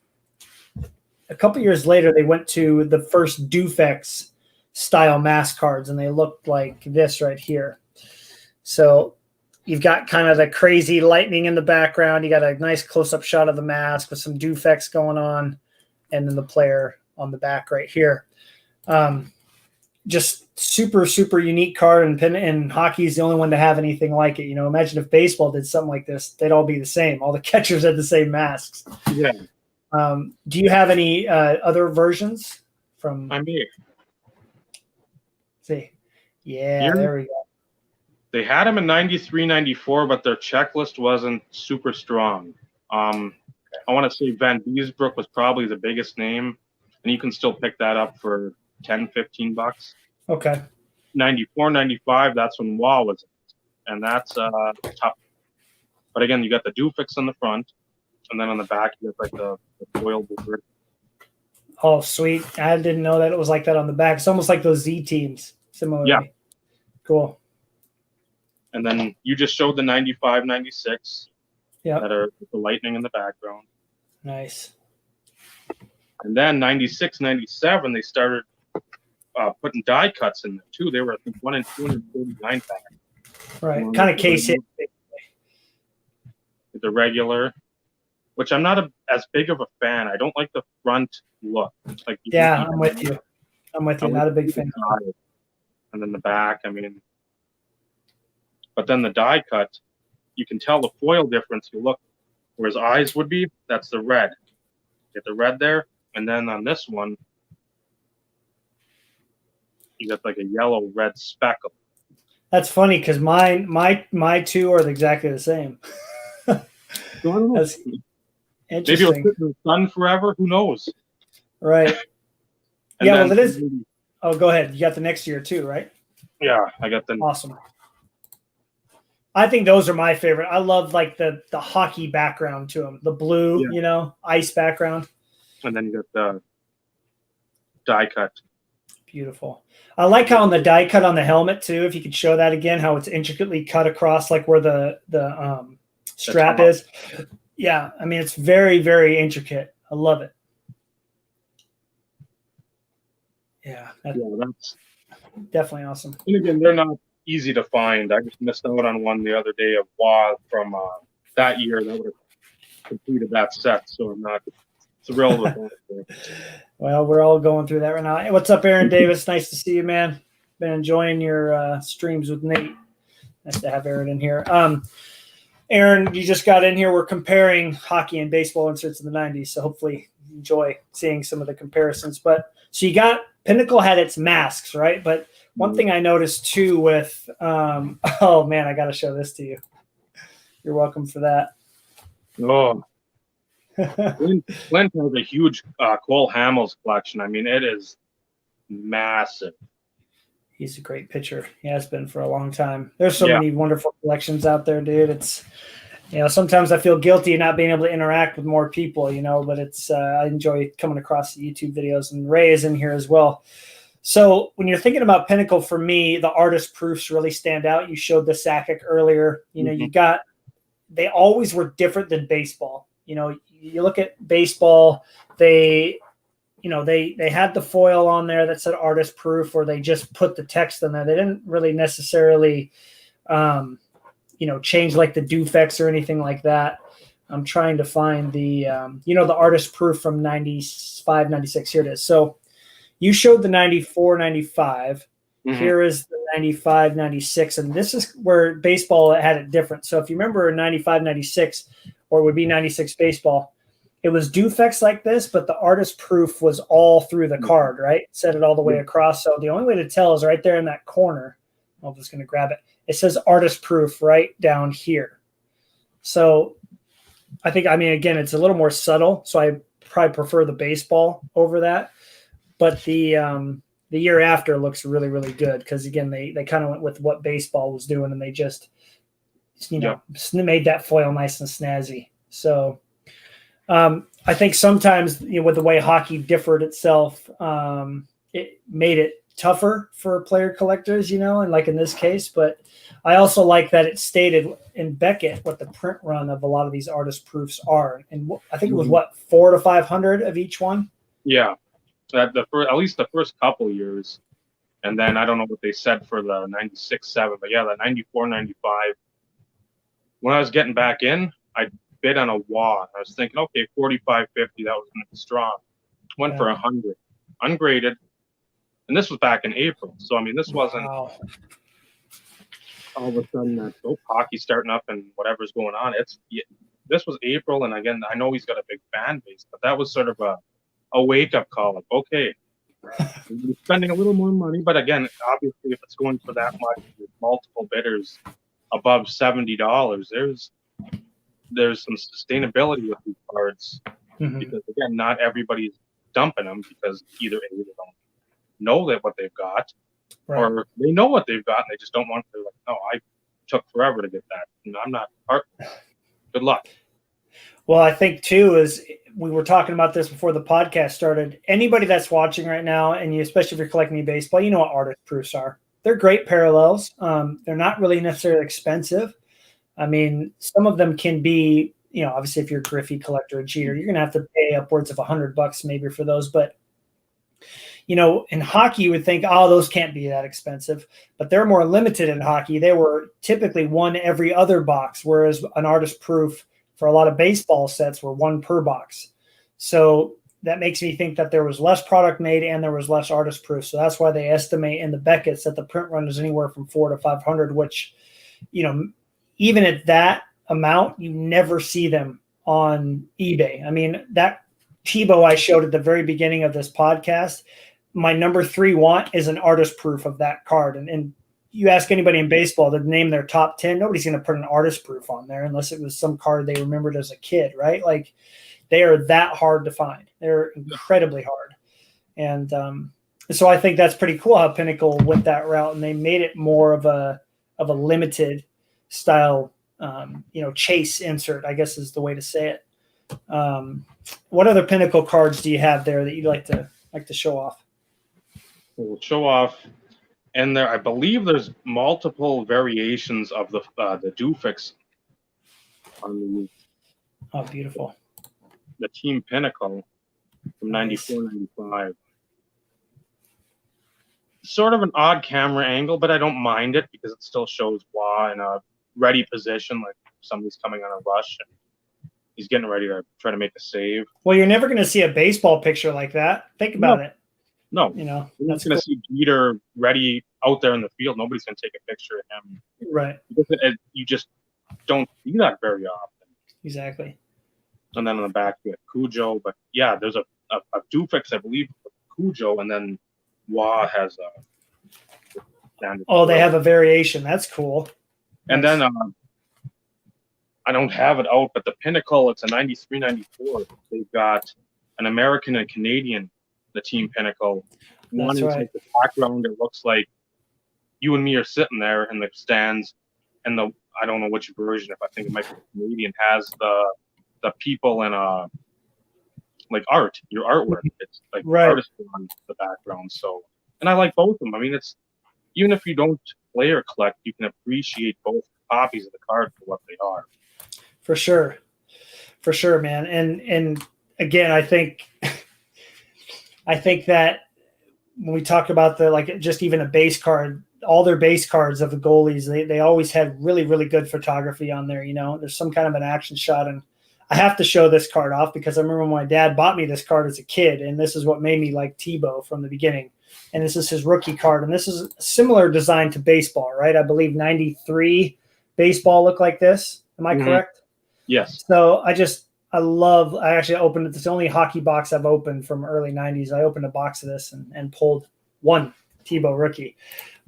a couple years later, they went to the first Dufex style mask cards, and they looked like this right here. So you've got kind of the crazy lightning in the background. You got a nice close-up shot of the mask with some Dufex going on, and then the player on the back right here. Just super, super unique card, and hockey is the only one to have anything like it. You know, imagine if baseball did something like this, they'd all be the same. All the catchers had the same masks. Yeah. Do you have any other versions from? I'm here. See, yeah, there we go. They had them in 93, 94, but their checklist wasn't super strong. I want to say Van Beesbrook was probably the biggest name, and you can still pick that up for $10, $15. Okay. 94, 95, that's when WA was in, and that's tough. But again, you got the Dufex on the front, and then on the back you got like the foil board. Oh, sweet. I didn't know that it was like that on the back. It's almost like those Z teams, similarly. Yeah. Cool. And then you just showed the 95, 96 that are the lightning in the background. Nice. And then 96, 97, they started putting die cuts in there too. They were, I think, 1 in 249 pack. Right. Kind of case hit. The regular, which I'm not as big of a fan. I don't like the front look. Like I'm with you. Not a big fan. And then the back, I mean. But then the die cut, you can tell the foil difference. You look where his eyes would be, that's the red. Get the red there. And then on this one, you got like a yellow red speckle. That's funny because my two are exactly the same. That's interesting. Maybe it'll sit in the sun forever. Who knows? Right. And well, it is. Oh, go ahead. You got the next year too, right? Yeah, I got the. Awesome. I think those are my favorite. I love like the hockey background to them, the blue, ice background. And then you got the die cut. Beautiful. I like how on the die cut on the helmet too. If you could show that again, how it's intricately cut across, like where the strap is. Yeah, I mean it's very, very intricate. I love it. Yeah, that's definitely awesome. And again, they're not easy to find. I just missed out on one the other day of WA from that year that would have completed that set. So I'm not thrilled with that. Well, we're all going through that right now. Hey, what's up, Aaron Davis? Nice to see you, man. Been enjoying your streams with Nate. Nice to have Aaron in here. Aaron, you just got in here. We're comparing hockey and baseball inserts in the 90s, so hopefully you enjoy seeing some of the comparisons. But so you got Pinnacle had its masks, right? But one thing I noticed too with oh man, I got to show this to you. You're welcome for that. Oh, Clint has a huge Cole Hamels collection. I mean, it is massive. He's a great pitcher. He has been for a long time. There's so many wonderful collections out there, dude. sometimes I feel guilty not being able to interact with more people, but it's I enjoy coming across the YouTube videos, and Ray is in here as well. So when you're thinking about Pinnacle, for me, the artist proofs really stand out. You showed the Sakic earlier. They always were different than baseball. You look at baseball, they had the foil on there that said artist proof, or they just put the text in there. They didn't really necessarily, change like the Dufex or anything like that. I'm trying to find the, the artist proof from 95, 96. Here it is. So you showed the 94, 95. Mm-hmm. Here is the 95, 96. And this is where baseball had it different. So if you remember 95, 96, or it would be 96 baseball, it was Dufex like this, but the artist proof was all through the card, right? Set it all the way across. So the only way to tell is right there in that corner. I'm just going to grab it. It says artist proof right down here. So I think, again, it's a little more subtle. So I probably prefer the baseball over that. But the year after looks really, really good because, again, they kind of went with what baseball was doing, and they just, made that foil nice and snazzy. So I think sometimes, with the way hockey differed itself, it made it tougher for player collectors, and like in this case. But I also like that it stated in Beckett what the print run of a lot of these artist proofs are. And I think it was, 400 to 500 of each one? Yeah. At least the first couple years. And then I don't know what they said for the 96-7, but yeah, the 94-95. When I was getting back in, I bid on a wad. I was thinking, okay, 45-50, that was going to be strong. Went for 100, ungraded, and this was back in April. So this wasn't all of a sudden that hockey starting up and whatever's going on. This was April, and again, I know he's got a big fan base, but that was sort of a wake up call. Like, okay, you're spending a little more money, but again, obviously, if it's going for that much, with multiple bidders above $70, there's some sustainability with these cards, because again, not everybody's dumping them because either A, they don't know what they've got, or they know what they've got and they just don't want to. Like, no, I took forever to get that. I'm not part. Good luck. Well, I think too is we were talking about this before the podcast started. Anybody that's watching right now, and especially if you're collecting baseball, you know what artist proofs are. They're great parallels. They're not really necessarily expensive. Some of them can be, obviously if you're a Griffey collector, a cheater, you're going to have to pay upwards of $100 maybe for those. But, in hockey, you would think, those can't be that expensive. But they're more limited in hockey. They were typically one every other box, whereas an artist proof for a lot of baseball sets were one per box. So that makes me think that there was less product made and there was less artist proof. So that's why they estimate in the Beckett's that the print run is anywhere from 400 to 500, which, even at that amount, you never see them on eBay. That Tebow I showed at the very beginning of this podcast, my number 3 want is an artist proof of that card. And you ask anybody in baseball to name their top 10, nobody's going to put an artist proof on there unless it was some card they remembered as a kid, right? Like, they are that hard to find. They're incredibly hard. And so I think that's pretty cool how Pinnacle went that route, and they made it more of a limited style, chase insert, I guess is the way to say it. What other Pinnacle cards do you have there that you'd like to show off? We'll show off, and there I believe there's multiple variations of the Dufex on beautiful. The Team Pinnacle from 94-95. Sort of an odd camera angle, but I don't mind it because it still shows Wah in a ready position, like somebody's coming on a rush and he's getting ready to try to make a save. Well, you're never going to see a baseball picture like that. Think about it. No, that's going to see Jeter ready out there in the field. Nobody's going to take a picture of him, right? Because you just don't see that very often. Exactly. And then on the back you have Cujo, but yeah, there's a Dufex, I believe, with Cujo, and then Wah has a. They have a variation. That's cool. And then I don't have it out, but the Pinnacle, it's a 93-94. They've got an American and Canadian, the Team Pinnacle. One is like the background, it looks like you and me are sitting there in the stands, and I don't know which version, if I think it might be Canadian, has the people in like art, your artwork. It's like artists on the background. So, and I like both of them. I mean, it's even if you don't play or collect, you can appreciate both copies of the card for what they are. For sure, man. And again, I think that when we talk about just even a base card, all their base cards of the goalies, they always had really, really good photography on there. There's some kind of an action shot, and I have to show this card off because I remember when my dad bought me this card as a kid, and this is what made me like Tebow from the beginning. And this is his rookie card, and this is a similar design to baseball, right? I believe 93 baseball looked like this. Am I correct? Yes. So I actually opened it. It's the only hockey box I've opened from early 90s. I opened a box of this and pulled one Tebow rookie.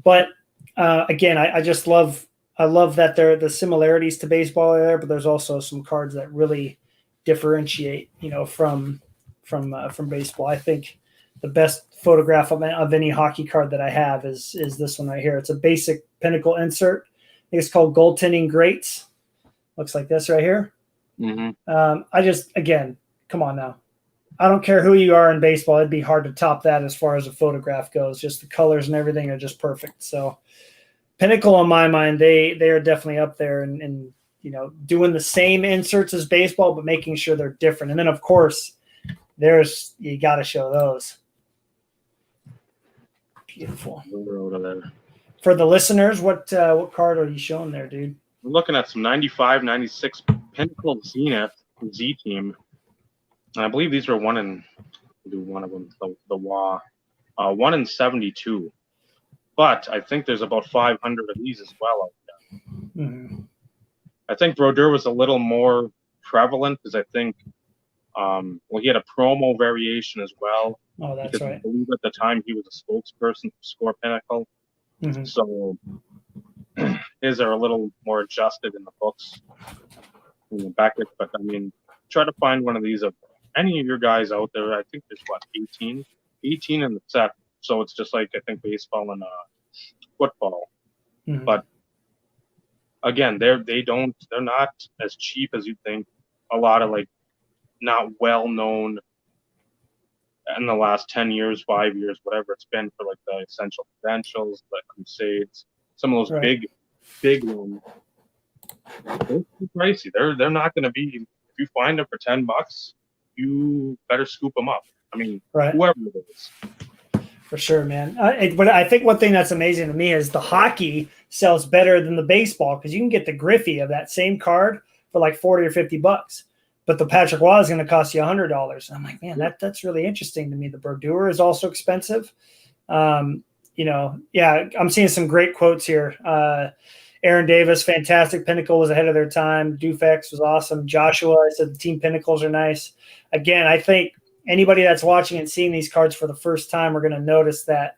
But again, I love that the similarities to baseball are there, but there's also some cards that really differentiate, from baseball. I think the best photograph of any hockey card that I have is this one right here. It's a basic Pinnacle insert. I think it's called Goaltending Greats. Looks like this right here. Again, come on now. I don't care who you are in baseball. It'd be hard to top that as far as a photograph goes. Just the colors and everything are just perfect. So Pinnacle, in my mind, they are definitely up there and doing the same inserts as baseball, but making sure they're different. And then, of course, you got to show those. Beautiful. For the listeners, what card are you showing there, dude? We're looking at some 95, 96 Pinnacle Zenith Z team. And I believe these are one of them, the WA, 1 in 72. But I think there's about 500 of these as well out there. Mm-hmm. I think Brodeur was a little more prevalent because I think, he had a promo variation as well. Oh, that's right. I believe at the time he was a spokesperson for Score Pinnacle. Mm-hmm. So his are a little more adjusted in the books in the back. But I mean, try to find one of these of any of your guys out there. I think there's 18 in the set. So it's just like I think baseball and football. Mm-hmm. But again, they're not as cheap as you think. A lot of like not well known in the last 10 years, 5 years, whatever it's been for like the Essential Credentials, the Crusades, some of those big ones. They're too pricey. They're not going to be. If you find them for $10, you better scoop them up. I mean, whoever it is. For sure, man. But I think one thing that's amazing to me is the hockey sells better than the baseball because you can get the Griffey of that same card for like $40 or $50. But the Patrick Waugh is going to cost you $100. And I'm like, man, that's really interesting to me. The Brodeur is also expensive. I'm seeing some great quotes here. Aaron Davis, fantastic. Pinnacle was ahead of their time. Dufex was awesome. Joshua, I said the Team Pinnacles are nice. Again, I think anybody that's watching and seeing these cards for the first time are going to notice that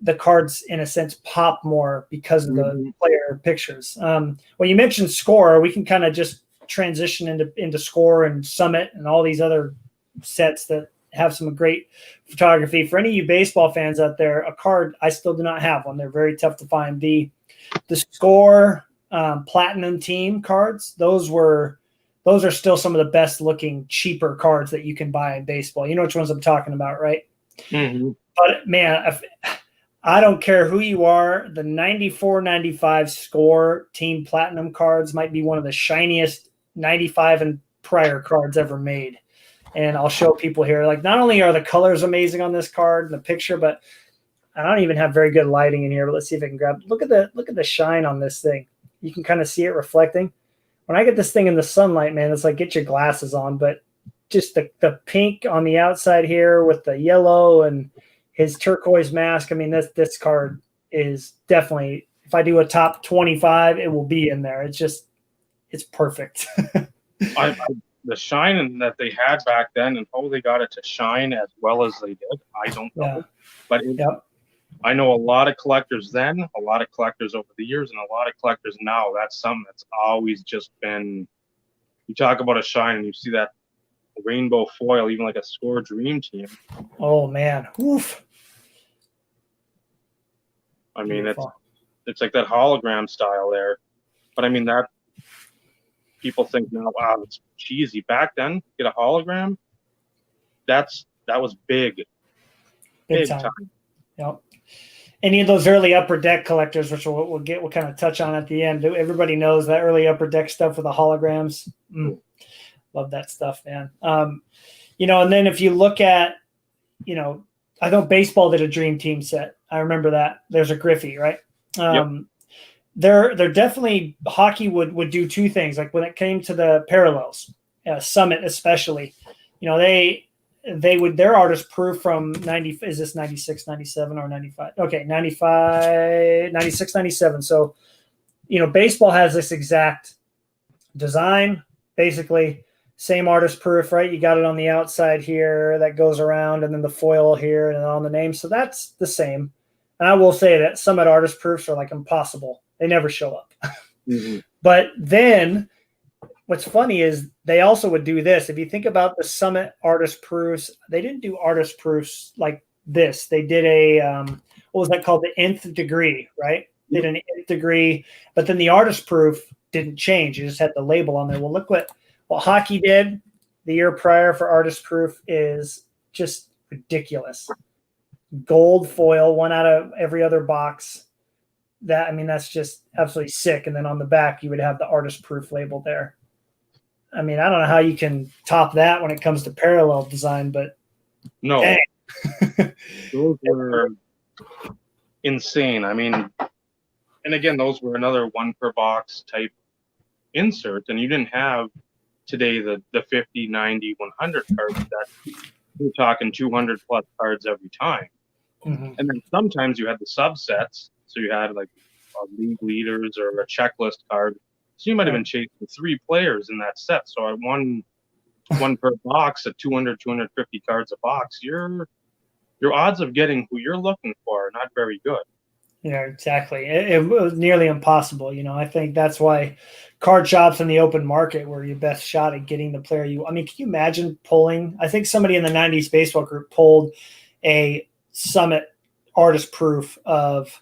the cards, in a sense, pop more because of the player pictures. When you mentioned Score, we can kind of just transition into Score and Summit and all these other sets that have some great photography. For any of you baseball fans out there, a card, I still do not have one. They're very tough to find. The Score Platinum Team cards, those are still some of the best looking, cheaper cards that you can buy in baseball. You know which ones I'm talking about, right? Mm-hmm. But man, I don't care who you are, the 94, 95 Score Team Platinum cards might be one of the shiniest 95 and prior cards ever made. And I'll show people here, like, not only are the colors amazing on this card, the picture, but I don't even have very good lighting in here, but let's see if I can grab. Look at the shine on this thing. You can kind of see it reflecting. When I get this thing in the sunlight, man, it's like get your glasses on, but just the pink on the outside here with the yellow and his turquoise mask. I mean, this card is definitely, if I do a top 25, it will be in there. It's perfect. The shine that they had back then and how they got it to shine as well as they did, I don't know. Yeah. But I know a lot of collectors then, a lot of collectors over the years, and a lot of collectors now. That's something that's always just been, you talk about a shine and you see that rainbow foil, even like a Score Dream Team. Oh, man. Oof. I mean, it's like that hologram style there. But I mean, that people think now, wow, it's cheesy. Back then, get a hologram. That was big time. Yep. Any of those early Upper Deck collectors, which we'll kind of touch on at the end. Everybody knows that early Upper Deck stuff with the holograms. Love that stuff, man. And then if you look at, I know baseball did a Dream Team set. I remember that. There's a Griffey, right? They're definitely, hockey would do two things. Like when it came to the parallels, Summit especially, they would, their artist proof from 90, is this 96, 97 or 95? Okay, 95, 96, 97. So, baseball has this exact design, basically same artist proof, right? You got it on the outside here that goes around, and then the foil here and on the name. So that's the same. And I will say that Summit artist proofs are like impossible. They never show up. But then what's funny is they also would do this. If you think about the Summit artist proofs, they didn't do artist proofs like this. They did a, what was that called? The nth degree, right? They did an nth degree, but then the artist proof didn't change. You just had the label on there. Well, look what hockey did the year prior for artist proof is just ridiculous. Gold foil, one out of every other box. That's just absolutely sick. And then on the back, you would have the artist proof label there. I don't know how you can top that when it comes to parallel design, but no, those were insane. And again, those were another one per box type insert, and you didn't have today the 50, 90, 100 cards that you're talking 200 plus cards every time. And then sometimes you had the subsets. So you had like league leaders or a checklist card. So you might have been chasing 3 players in that set. So at one per box at 200, 250 cards a box, your odds of getting who you're looking for are not very good. Yeah, exactly. It was nearly impossible. I think that's why card shops in the open market were your best shot at getting the player you. Can you imagine pulling? I think somebody in the 90s baseball group pulled a Summit artist proof of,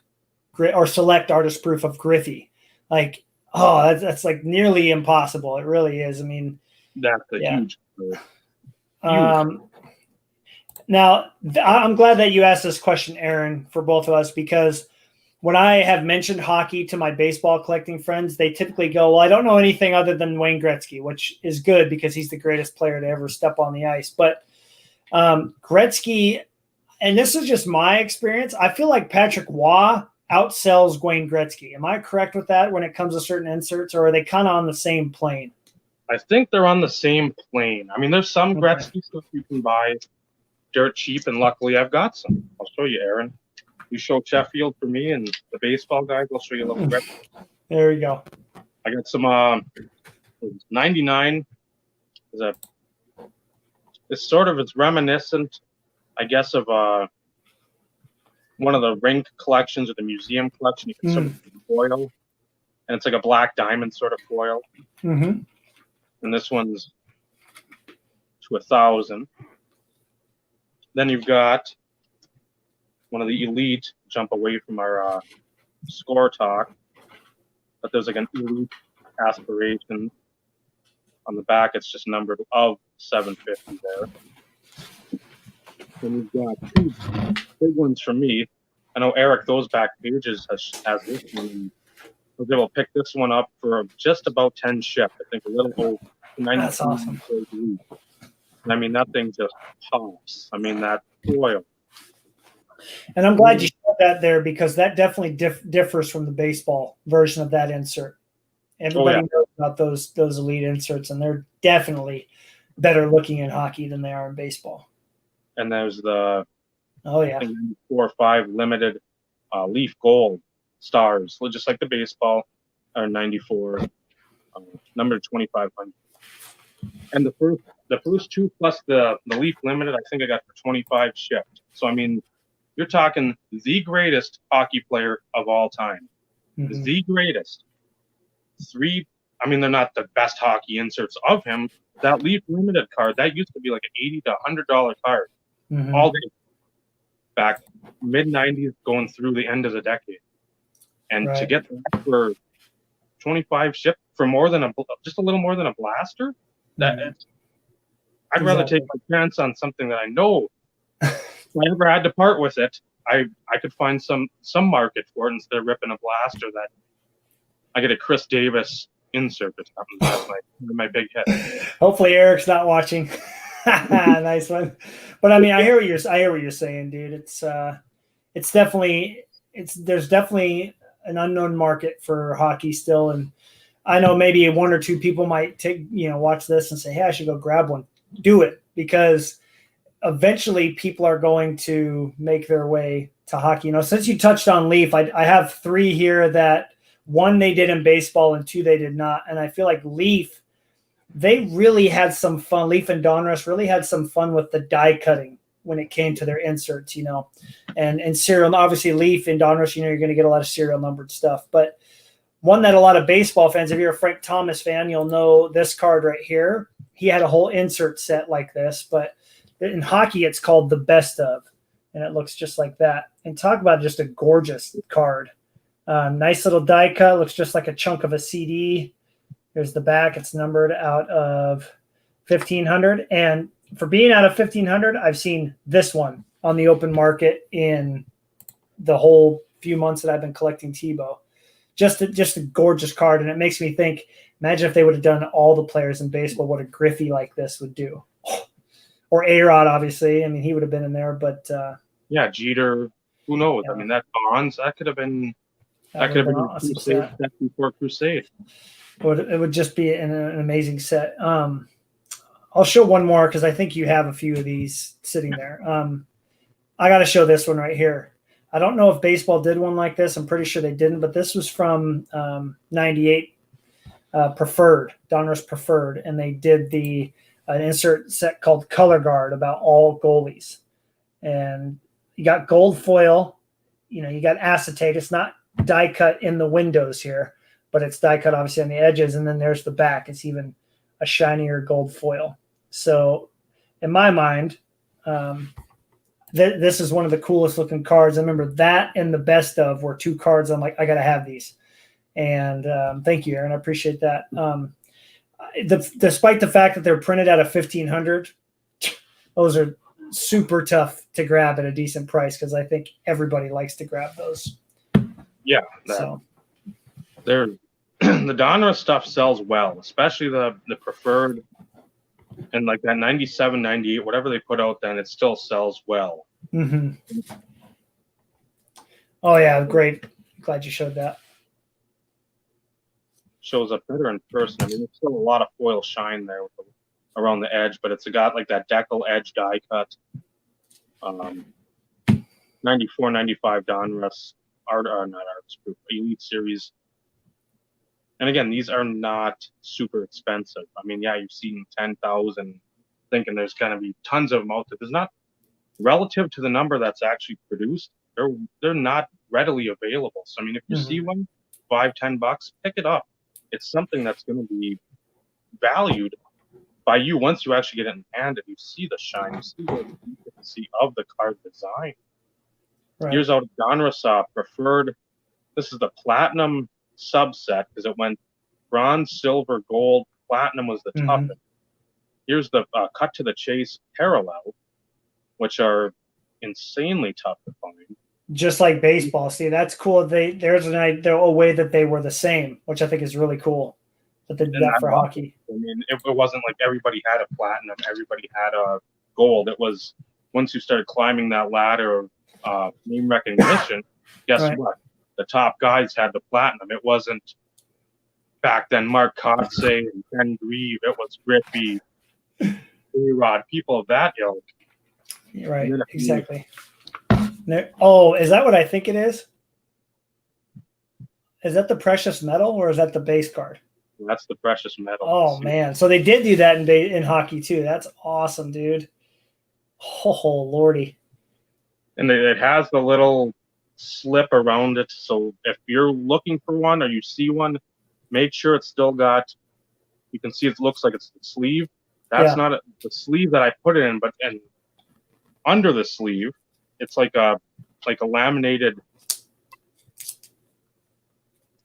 or select artist proof of Griffey. Like, that's like nearly impossible. It really is. That's a huge. Now, I'm glad that you asked this question, Aaron, for both of us, because when I have mentioned hockey to my baseball collecting friends, they typically go, well, I don't know anything other than Wayne Gretzky, which is good because he's the greatest player to ever step on the ice. But Gretzky, and this is just my experience, I feel like Patrick Waugh outsells Wayne Gretzky. Am I correct with that when it comes to certain inserts, or are they kind of on the same plane? I think they're on the same plane. There's some Gretzky stuff you can buy dirt cheap, and luckily I've got some. I'll show you, Aaron. You show Sheffield for me, and the baseball guys, I'll show you a little Gretzky. There we go. I got some 99. It's reminiscent, I guess, of one of the rink collections or the museum collection. You can sort of foil, and it's like a black diamond sort of foil. And this one's to 1,000. Then you've got one of the elite. Jump away from our score talk, but there's like an elite aspiration on the back. It's just numbered of 750 there. Then you've got 2 big ones from me. I know Eric, those back pages has this one. I was able to pick this one up for just about 10 shipped. I think a little over 90. That's awesome. That thing just pops. That foil. And I'm glad you showed that there, because that definitely differs from the baseball version of that insert. Everybody knows about those elite inserts, and they're definitely better looking in hockey than they are in baseball. And there's the 4 or 5 limited leaf gold stars, just like the baseball, or 94, number 2,500. And the first 2 plus the leaf limited, I think I got for 25 shipped. So you're talking the greatest hockey player of all time. The greatest. 3, they're not the best hockey inserts of him. That leaf limited card, that used to be like an $80 to $100 card all day back mid-90s going through the end of the decade. And to get that for $25 shipped for just a little more than a blaster. I'd rather take my chance on something that I know if I ever had to part with it, I could find some market for it instead of ripping a blaster that I get a Chris Davis insert or something. That's my big hit. Hopefully Eric's not watching. Nice one. But I mean, I hear what you're saying, dude. There's definitely an unknown market for hockey still, and I know maybe one or two people might watch this and say, hey, I should go grab one. Do it, because eventually people are going to make their way to hockey. Since you touched on Leaf, I have 3 here that 1 they did in baseball and 2 they did not. And I feel like Leaf, they really had some fun. Leaf and Donruss really had some fun with the die cutting when it came to their inserts, and serial. Obviously Leaf and Donruss, you're going to get a lot of serial numbered stuff, but one that a lot of baseball fans, if you're a Frank Thomas fan, you'll know this card right here. He had a whole insert set like this, but in hockey, it's called the best of, and it looks just like that. And talk about just a gorgeous card. Nice little die cut. Looks just like a chunk of a CD. There's the back. It's numbered out of 1,500. And for being out of 1,500, I've seen this one on the open market in the whole few months that I've been collecting Tebow. Just a gorgeous card, and it makes me think, imagine if they would have done all the players in baseball, what a Griffey like this would do. Or A-Rod, obviously. I mean, he would have been in there, but yeah, Jeter. Who knows? Yeah. I mean, that Bonds, that could have been awesome Crusade before Crusade. It would just be an amazing set. I'll show one more because I think you have a few of these sitting there. I got to show this one right here. I don't know if baseball did one like this. I'm pretty sure they didn't, but this was from 98 Preferred, Donruss Preferred, and they did an insert set called Color Guard about all goalies. And you got gold foil, you got acetate. It's not die cut in the windows here, but it's die cut obviously on the edges, and then there's the back. It's even a shinier gold foil. So in my mind, this is one of the coolest looking cards. I remember that and the best of were 2 cards. I'm like, I got to have these. And thank you, Aaron. I appreciate that. Despite the fact that they're printed out of 1,500, those are super tough to grab at a decent price because I think everybody likes to grab those. Yeah. The Donruss stuff sells well, especially the Preferred. And like that 97, 98, whatever they put out then, it still sells well. Mm-hmm. Oh, yeah, great. Glad you showed that. Shows up better in person. I mean, there's still a lot of foil shine there around the edge, but it's got like that decal edge die cut. 94, 95 Donruss, not Arts Group, Elite Series. And again, these are not super expensive. I mean, yeah, you've seen 10,000, thinking there's going to be tons of them out there. There's not, relative to the number that's actually produced, they're not readily available. So I mean, if you see one, $5-10, pick it up. It's something that's going to be valued by you once you actually get it in hand and you see the shine, you see the efficiency of the card design. Right. Here's out of Donruss Preferred. This is the platinum subset because it went bronze, silver, gold. Platinum was the toughest. Here's the cut to the chase parallel, which are insanely tough to find. Just like baseball. See, that's cool. There's a way that they were the same, which I think is really cool that they did that for hockey. I mean, it wasn't like everybody had a platinum, everybody had a gold. It was once you started climbing that ladder of name recognition, guess what? The top guys had the platinum. It wasn't back then Mark Kotsay and Ken Grieve. It was Griffey, A-Rod, people of that ilk. Right, exactly. Oh, is that what I think it is? Is that the precious metal or is that the base card? That's the precious metal. Oh, man. So they did do that in hockey, too. That's awesome, dude. Oh, Lordy. And it has the little slip around it. So if you're looking for one or you see one, make sure it's still got, you can see it looks like it's the sleeve. That's not the sleeve that I put it in, but and under the sleeve, it's like a laminated.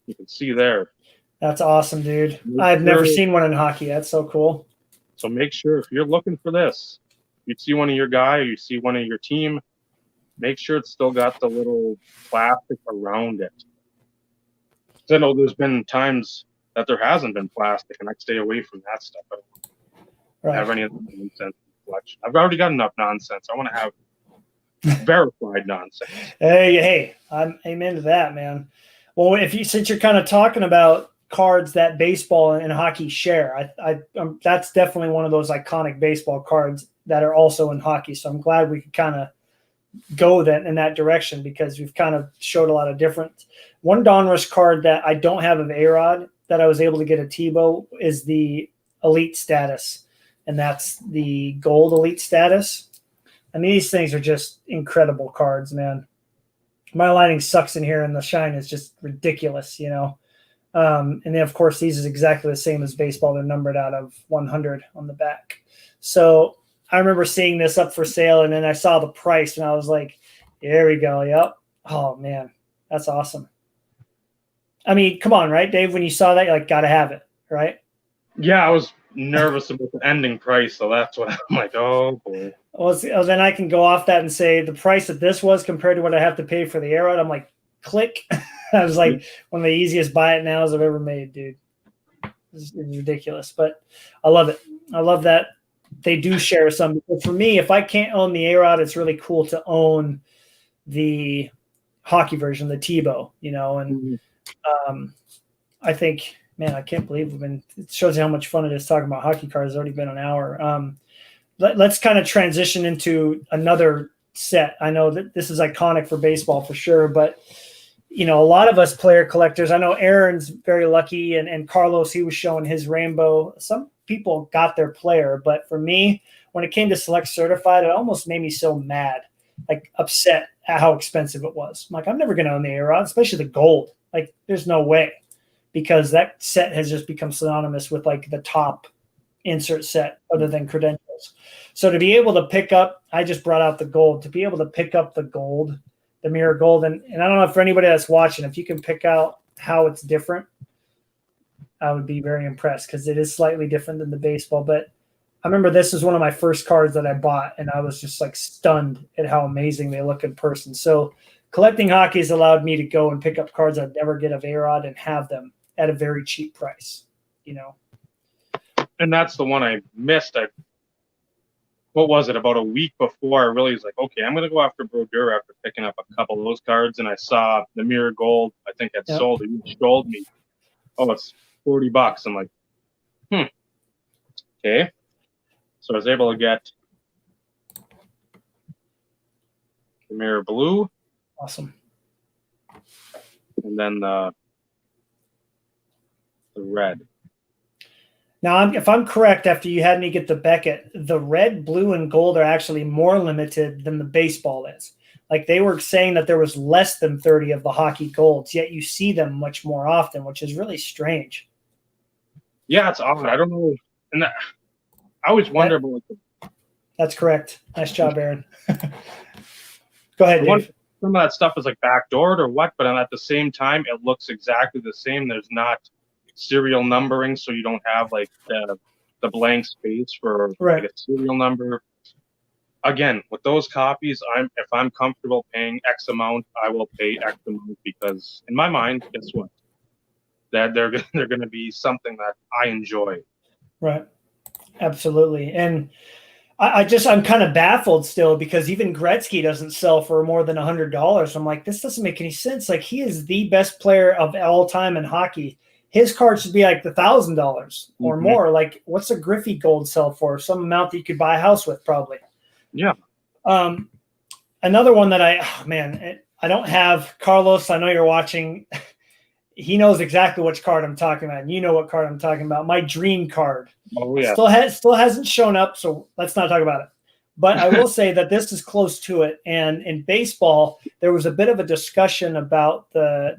You can see there. That's awesome, dude. I've never seen one in hockey. That's so cool. So make sure if you're looking for this, you see one of your guy, or you see one of your team, make sure it's still got the little plastic around it. I know there's been times that there hasn't been plastic, and I stay away from that stuff. I don't have any of the nonsense collection. I've already got enough nonsense. I want to have verified nonsense. Hey, I'm amen to that, man. Well, since you're kind of talking about cards that baseball and hockey share, that's definitely one of those iconic baseball cards that are also in hockey. So I'm glad we could kind of go in that direction, because we've kind of showed a lot of difference. One Donruss card that I don't have of A-Rod that I was able to get a Tebow is the Elite status, and that's the gold Elite status. I mean, these things are just incredible cards, man. My lighting sucks in here, and the shine is just ridiculous, you know. And then, of course, these is exactly the same as baseball. They're numbered out of 100 on the back. So I remember seeing this up for sale, and then I saw the price, and I was like, there we go. Yep. Oh, man, that's awesome. I mean, come on, right, Dave? When you saw that, you're like, got to have it, right? Yeah, I was nervous about the ending price, so that's what I'm like, oh, boy. Well, then I can go off that and say the price that this was compared to what I have to pay for the A-Rod, I'm like, click. I was like, one of the easiest buy it nows I've ever made, dude. It's ridiculous, but I love it. I love that they do share some. But for me, if I can't own the A-Rod, it's really cool to own the hockey version, the Tebow, you know. And I think, man, I can't believe it shows you how much fun it is talking about hockey cards. It's already been an hour. Let's kind of transition into another set. I know that this is iconic for baseball for sure, but you know, a lot of us player collectors, I know Aaron's very lucky, and Carlos, he was showing his rainbow. Some people got their player, but for me, when it came to select certified, it almost made me so mad, like upset at how expensive it was. I'm like, I'm never going to own the A-Rod, especially the gold. Like, there's no way, because that set has just become synonymous with like the top insert set other than credentials. So to be able to pick up, I just brought out the gold, to be able to pick up the gold, the mirror gold. And I don't know if for anybody that's watching, if you can pick out how it's different, I would be very impressed, because it is slightly different than the baseball. But I remember this is one of my first cards that I bought, and I was just like stunned at how amazing they look in person. So collecting hockey has allowed me to go and pick up cards I'd never get of A-Rod and have them at a very cheap price, you know. And that's the one I missed. What was it, about a week before, I really was like, okay, I'm going to go after Brodeur after picking up a couple of those cards, and I saw the mirror gold, I think had sold. He told me, oh, it's $40. I'm like, okay. So I was able to get the mirror blue. Awesome. And then the red. Now, if I'm correct, after you had me get the Beckett, the red, blue, and gold are actually more limited than the baseball is. Like, they were saying that there was less than 30 of the hockey golds, yet you see them much more often, which is really strange. Yeah, it's odd. I don't know. And I always wonder about it. That's correct. Nice job, Aaron. Go ahead, Dave. Some of that stuff is like backdoored or what, but at the same time, it looks exactly the same. There's not serial numbering, so you don't have like the blank space for like a serial number. Again, with those copies, if I'm comfortable paying X amount, I will pay X amount, because in my mind, guess what? That they're going to be something that I enjoy. Right. Absolutely. And I'm kind of baffled still, because even Gretzky doesn't sell for more than $100. I'm like, this doesn't make any sense. Like, he is the best player of all time in hockey. His card should be like $1,000 or more. Like, what's a Griffey gold sell for? Some amount that you could buy a house with, probably. Yeah. Another one that I don't have. Carlos, I know you're watching. He knows exactly which card I'm talking about, and you know what card I'm talking about. My dream card. Oh yeah. Still hasn't shown up, so let's not talk about it. But I will say that this is close to it. And in baseball, there was a bit of a discussion about the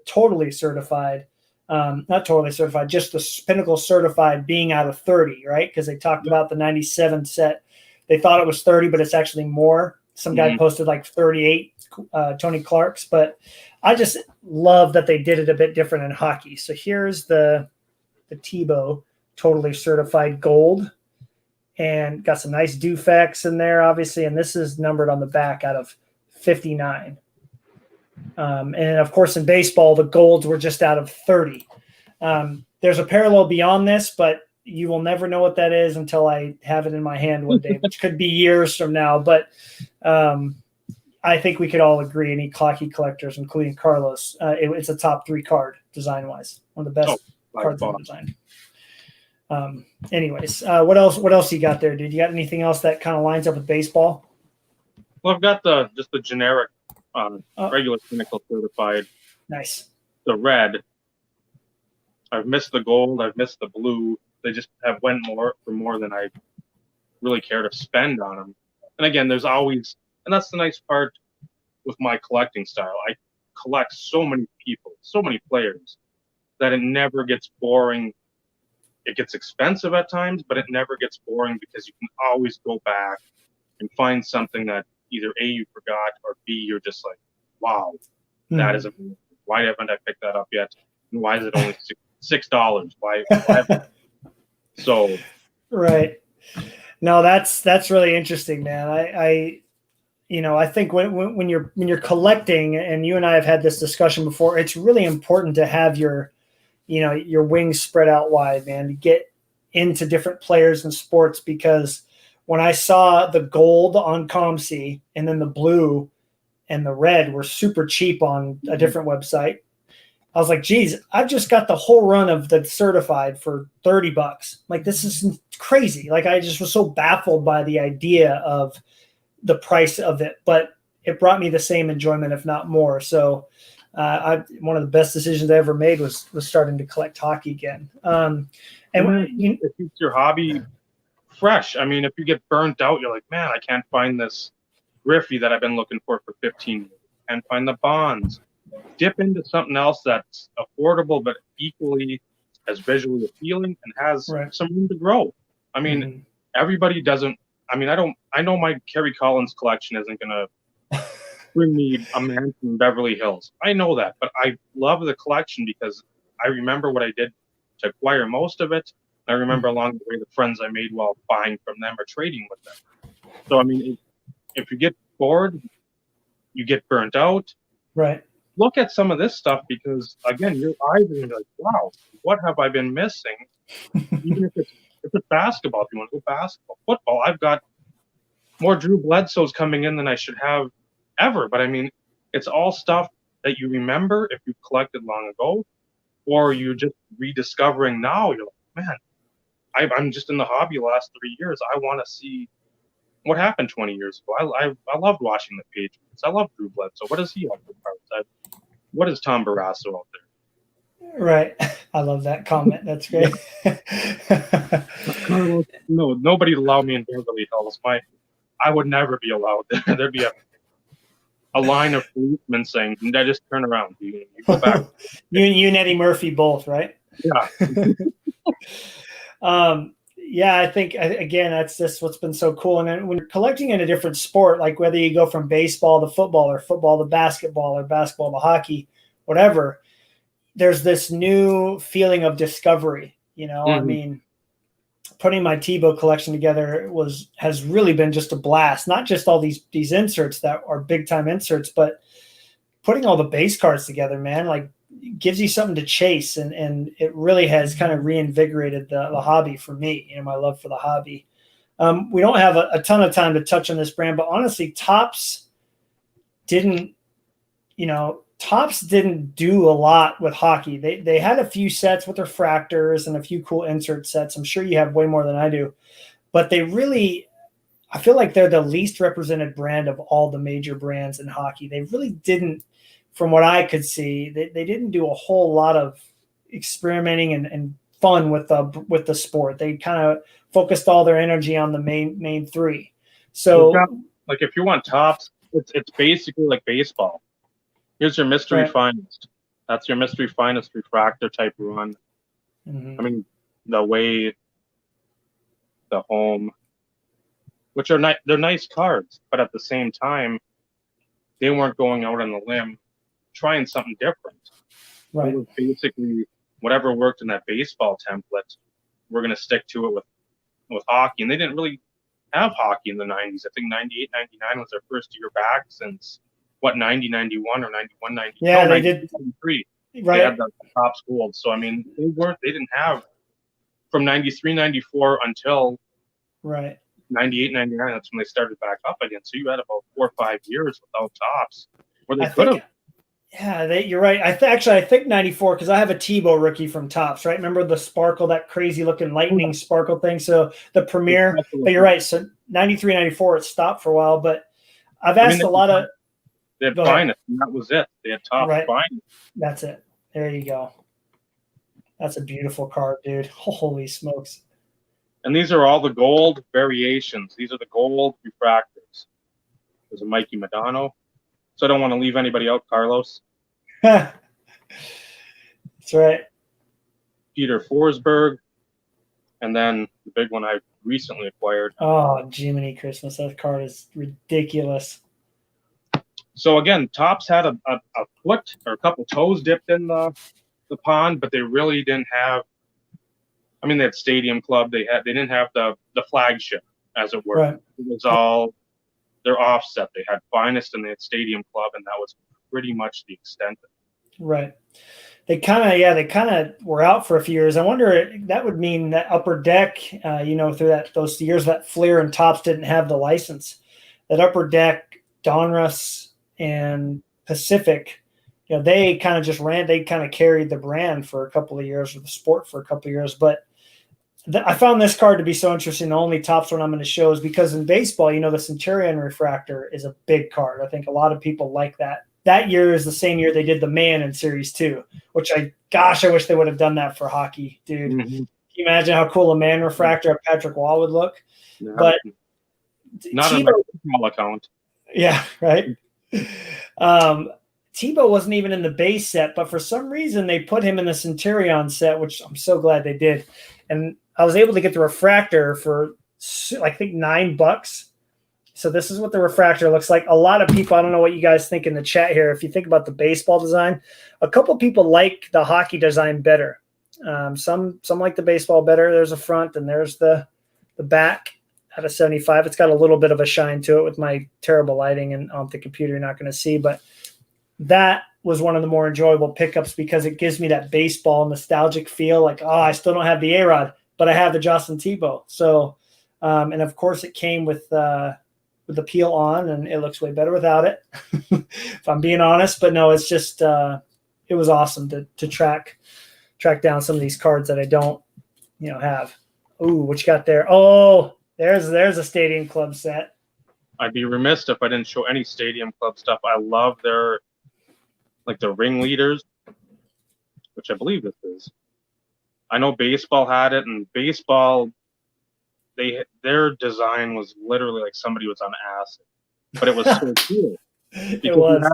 totally certified. Not totally certified, just the Pinnacle certified being out of 30, right? Because they talked about the 97 set. They thought it was 30, but it's actually more. Some guy posted like 38 Tony Clark's, but I just love that they did it a bit different in hockey. So here's the Tebow totally certified gold, and got some nice Dufex in there, obviously. And this is numbered on the back out of 59. And of course, in baseball, the golds were just out of 30. There's a parallel beyond this, but you will never know what that is until I have it in my hand one day, which could be years from now. But I think we could all agree, any hockey collectors, including Carlos, it's a top 3 card design-wise. One of the best cards ever designed. Anyways, what else you got there, dude? You got anything else that kind of lines up with baseball? Well, I've got just the generic regular Pinnacle certified. Nice. The red. I've missed the gold. I've missed the blue. They just have went for more than I really care to spend on them. And again, there's always, and that's the nice part with my collecting style. I collect so many people, so many players, that it never gets boring. It gets expensive at times, but it never gets boring because you can always go back and find something that either A, you forgot, or B, you're just like, wow, that is amazing. Why haven't I picked that up yet? And why is it only $6? Why So right. No, that's really interesting, man. I think when you're collecting, and you and I have had this discussion before, it's really important to have your wings spread out wide, man, to get into different players and sports. Because when I saw the gold on ComC and then the blue and the red were super cheap on a different website, I was like, geez, I've just got the whole run of the certified for $30. Like, this is crazy. Like, I just was so baffled by the idea of the price of it, but it brought me the same enjoyment, if not more. So one of the best decisions I ever made was starting to collect hockey again. And it keeps your hobby fresh. I mean, if you get burnt out, you're like, man, I can't find this Griffey that I've been looking for 15 years. Can't find the Bonds. Dip into something else that's affordable but equally as visually appealing and has some room to grow. I mean, everybody doesn't. I mean, I know my Kerry Collins collection isn't going to bring me a mansion in Beverly Hills. I know that, but I love the collection because I remember what I did to acquire most of it. I remember along the way the friends I made while buying from them or trading with them. So, I mean, if you get bored, you get burnt out. Right. Look at some of this stuff because, again, your eyes are going to be like, wow, what have I been missing? Even if it's basketball, if you want to go basketball. Football, I've got more Drew Bledsoes coming in than I should have ever. But, I mean, it's all stuff that you remember if you collected long ago, or you're just rediscovering now. You're like, man, I'm just in the hobby the last 3 years. I want to see what happened 20 years ago. I loved watching the Patriots. I love Drew Bledsoe. What does he have for parts? What is Tom Barrasso out there? Right. I love that comment. That's great. No, nobody allowed me in Beverly Hills. I would never be allowed there. There'd be a line of policemen saying, just turn around. You go back. you and Eddie Murphy both, right? Yeah. Yeah, I think, again, that's just what's been so cool. And then when you're collecting in a different sport, like whether you go from baseball to football or football to basketball or basketball to hockey, whatever, there's this new feeling of discovery. I mean, putting my Tebow collection together has really been just a blast. Not just all these inserts that are big time inserts, but putting all the base cards together, man, like, gives you something to chase, and it really has kind of reinvigorated the hobby for me, my love for the hobby. We don't have a ton of time to touch on this brand, but honestly, Topps didn't do a lot with hockey. They had a few sets with refractors and a few cool insert sets. I'm sure you have way more than I do, but I feel like they're the least represented brand of all the major brands in hockey. They really didn't, from what I could see, they didn't do a whole lot of experimenting and fun with the sport. They kind of focused all their energy on the main three. So, like, if you want Topps, it's basically like baseball. Here's your mystery finest. That's your mystery finest refractor type run. I mean, the way, the home, which are they're nice cards, but at the same time, they weren't going out on the limb trying something different. Right. It was basically whatever worked in that baseball template, we're going to stick to it with hockey. And they didn't really have hockey in the 90s. I think 98, 99 was their first year back since, 90, 91 or 91, 90. Yeah, no, they did. 93. Right. They had the Topps Gold. So, I mean, they didn't have, from 93, 94 until right. 98, 99, that's when they started back up again. So you had about 4 or 5 years without Topps where they could have. Yeah, you're right. I think 94, because I have a Tebow rookie from Topps, right? Remember the sparkle, that crazy looking lightning sparkle thing? So the premiere, but you're right. So 93, 94, it stopped for a while, but I've asked a lot of. They had Finest, and that was it. They had Topps Finest. That's it. There you go. That's a beautiful card, dude. Holy smokes. And these are all the gold variations. These are the gold refractors. There's a Mikey Madonna. So I don't want to leave anybody out, Carlos. That's right. Peter Forsberg. And then the big one I recently acquired. Oh, Jiminy Christmas. That card is ridiculous. So again, Topps had a foot or a couple toes dipped in the pond, but they really didn't have, I mean, they had Stadium Club. They didn't have the flagship, as it were. Right. It was all their offset. They had Finest and they had Stadium Club, and that was pretty much the extent of it. Right. They kind of were out for a few years. I wonder, that would mean that Upper Deck, through those years that Fleer and Topps didn't have the license, that Upper Deck, Donruss, and Pacific, they kind of just they kind of carried the brand for a couple of years, or the sport for a couple of years. But I found this card to be so interesting. The only Topps one I'm going to show is because in baseball, the Centurion refractor is a big card. I think a lot of people like that. That year is the same year they did the Man in Series 2, which I wish they would have done that for hockey, dude. Mm-hmm. Can you imagine how cool a Man refractor of Patrick Wall would look? No, but not on my small account. Yeah, right. Tebow wasn't even in the base set, but for some reason they put him in the Centurion set, which I'm so glad they did. And I was able to get the refractor for, I think, $9. So this is what the refractor looks like. A lot of people, I don't know what you guys think in the chat here. If you think about the baseball design, a couple people like the hockey design better. Some like the baseball better. There's a front and there's the back at a 75. It's got a little bit of a shine to it with my terrible lighting, and on the computer you're not going to see. But that was one of the more enjoyable pickups because it gives me that baseball nostalgic feel. Like, I still don't have the A-Rod, but I have the Jocelyn Tebow. So, and of course it came with the peel on, and it looks way better without it, if I'm being honest. But no, it's just it was awesome to track down some of these cards that I don't have. Ooh, what you got there? Oh, there's a Stadium Club set. I'd be remiss if I didn't show any Stadium Club stuff. I love their ringleaders, which I believe this is. I know baseball had it, and baseball, their design was literally like somebody was on acid, but it was so cool. It was.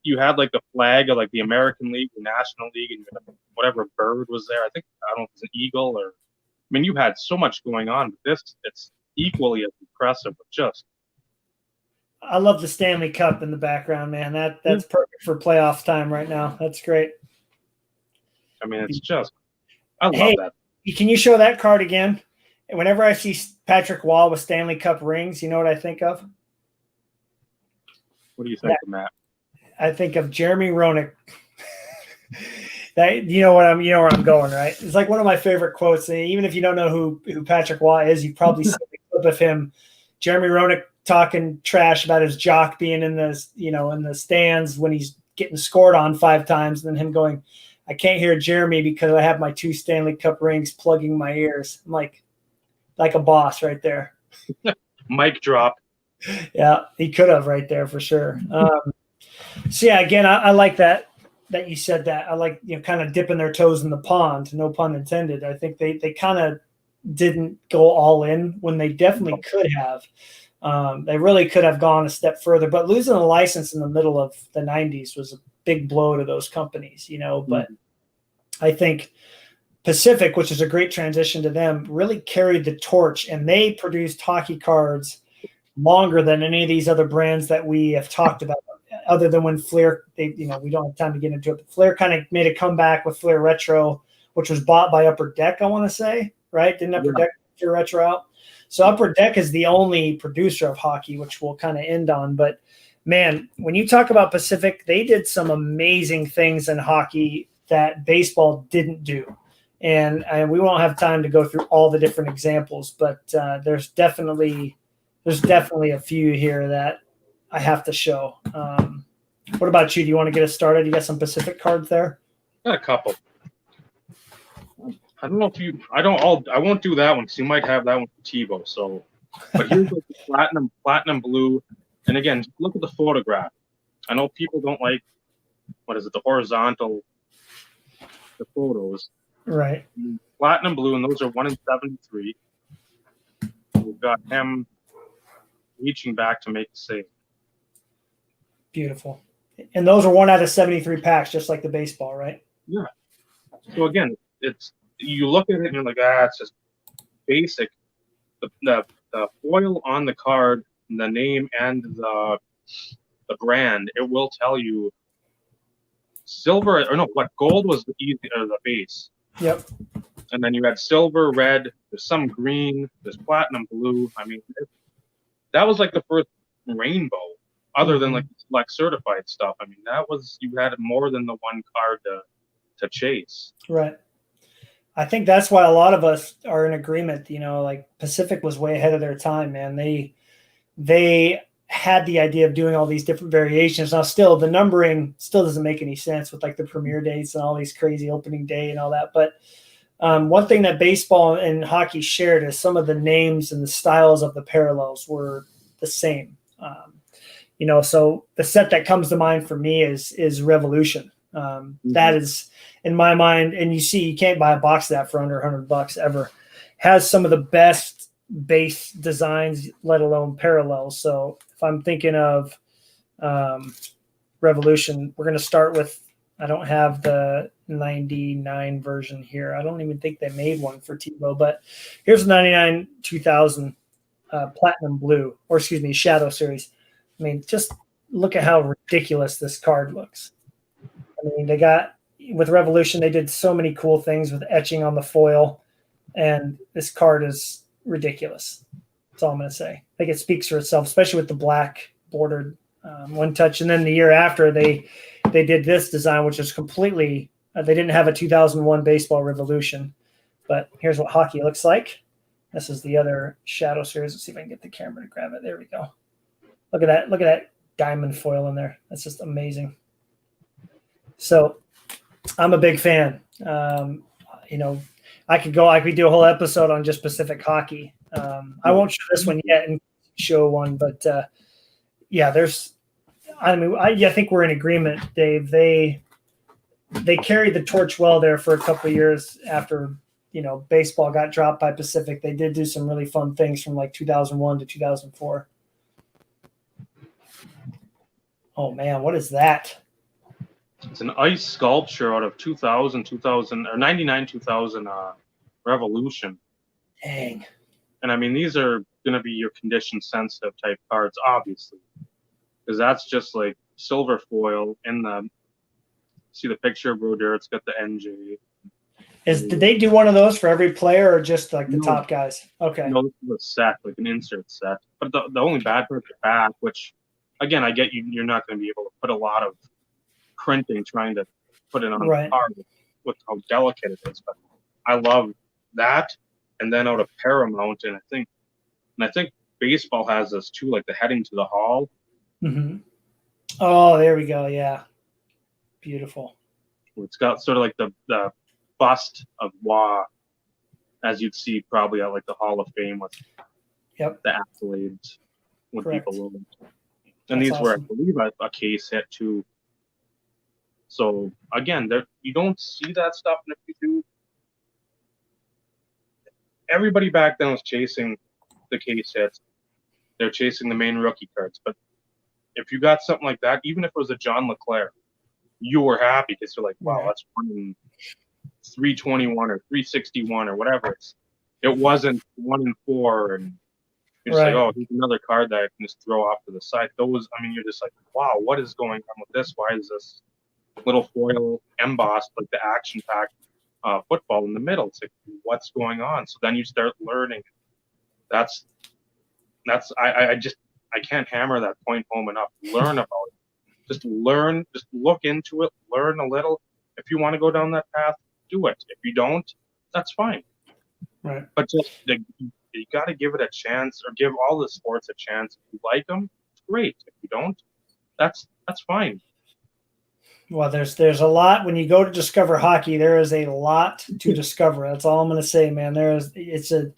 You had the flag of the American League, the National League, and whatever bird was there. I don't know if it's an eagle or. I mean, you had so much going on, but it's equally as impressive. But I love the Stanley Cup in the background, man. That's perfect for playoff time right now. That's great. I mean, I love that. Can you show that card again? Whenever I see Patrick Wall with Stanley Cup rings, you know what I think of? What do you think of Matt? I think of Jeremy Roenick. Where I'm going, right? It's like one of my favorite quotes. And even if you don't know who Patrick Waugh is, you probably see the clip of him, Jeremy Roenick, talking trash about his jock being in the stands when he's getting scored on 5 times, and then him going, "I can't hear Jeremy because I have my 2 Stanley Cup rings plugging my ears." I'm like a boss right there. Mic drop. Yeah, he could have right there for sure. So yeah, again, I like that you said that. I like, kind of dipping their toes in the pond, no pun intended. I think they kind of didn't go all in when they definitely could have. They really could have gone a step further, but losing the license in the middle of the 90s was a big blow to those companies, but I think Pacific, which is a great transition to them, really carried the torch, and they produced hockey cards longer than any of these other brands that we have talked about, other than when Flair, we don't have time to get into it, but Flair kind of made a comeback with Flair Retro, which was bought by Upper Deck, I want to say, right? Didn't Upper Deck put your Retro out? So Upper Deck is the only producer of hockey, which we'll kind of end on. But, man, when you talk about Pacific, they did some amazing things in hockey that baseball didn't do. And we won't have time to go through all the different examples, but there's definitely a few here that I have to show. What about you? Do you want to get us started? You got some Pacific cards there? Got a couple. I don't know if you. I won't do that one because you might have that one for Tebow. So, but here's like the platinum blue, and again, look at the photograph. I know people don't like the horizontal, the photos. Right. Platinum blue, and those are 1 in 73. We've got him reaching back to make the save. Beautiful. And those are 1 out of 73 packs, just like the baseball, right? Yeah. So again, it's you look at it and you're like, it's just basic. The foil on the card, the name and the brand, it will tell you silver or no, what gold was the base. Yep. And then you had silver, red. There's some green. There's platinum blue. I mean, that was like the first rainbow, other than like certified stuff. I mean, that was you had more than the one card to chase. Right. I think that's why a lot of us are in agreement. Like Pacific was way ahead of their time, man. They had the idea of doing all these different variations. Now, still, the numbering still doesn't make any sense with like the premiere dates and all these crazy opening day and all that. But one thing that baseball and hockey shared is some of the names and the styles of the parallels were the same. So the set that comes to mind for me is Revolution. That is, in my mind, and you can't buy a box of that for under $100 ever. Has some of the best base designs, let alone parallels. So if I'm thinking of Revolution, we're going to start with, I don't have the 99 version here. I don't even think they made one for Tebow, but here's the 99 2000 Platinum Blue, or excuse me, Shadow Series. I mean, just look at how ridiculous this card looks. I mean, with Revolution, they did so many cool things with etching on the foil, and this card is ridiculous. That's all I'm going to say. I think it speaks for itself, especially with the black bordered one touch. And then the year after, they did this design, which is completely they didn't have a 2001 Baseball Revolution, but here's what hockey looks like. This is the other Shadow Series. Let's see if I can get the camera to grab it. There we go. Look at that. Look at that diamond foil in there. That's just amazing. So I'm a big fan. I could do a whole episode on just Pacific hockey. I won't show this one yet and show one, but I think we're in agreement, Dave. They carried the torch well there for a couple of years after, baseball got dropped by Pacific. They did do some really fun things from like 2001 to 2004. Oh man, what is that? It's an ice sculpture out of 2000 or 99 2000 Revolution. Dang. And I mean, these are going to be your condition sensitive type cards, obviously, because that's just like silver foil in the. See the picture of Brodeur? It's got the NJ. Did they do one of those for every player, or just like the top guys? Okay. No, this is a set, like an insert set. But the only bad part is the back, which, again, I get you're not going to be able to put a lot of printing trying to put it on the card with how delicate it is. But I love that. And then out of Paramount, and I think baseball has this too, like the heading to the hall. Mm-hmm. Oh, there we go. Yeah. Beautiful. It's got sort of like the bust of Wah, as you'd see probably at like the Hall of Fame with the accolades when people love them. And these were, I believe, a case hit too. So again, you don't see that stuff, and if you do, everybody back then was chasing the case hits. They're chasing the main rookie cards. But if you got something like that, even if it was a John LeClair, you were happy because you're like, wow, that's 1 in 321 or 361 or whatever. It wasn't 1 in 4, and You're just Right. like, oh, here's another card that I can just throw off to the side. Those, I mean, you're just like, wow, what is going on with this? Why is this little foil embossed like the action-packed football in the middle? It's like, what's going on? So then you start learning. I can't hammer that point home enough. Learn about it. Just learn. Just look into it. Learn a little. If you want to go down that path, do it. If you don't, that's fine. Right. But just you got to give it a chance, or give all the sports a chance. If you like them, great. If you don't, that's fine. Well, there's a lot when you go to discover hockey. There is a lot to discover. That's all I'm going to say, man. It's a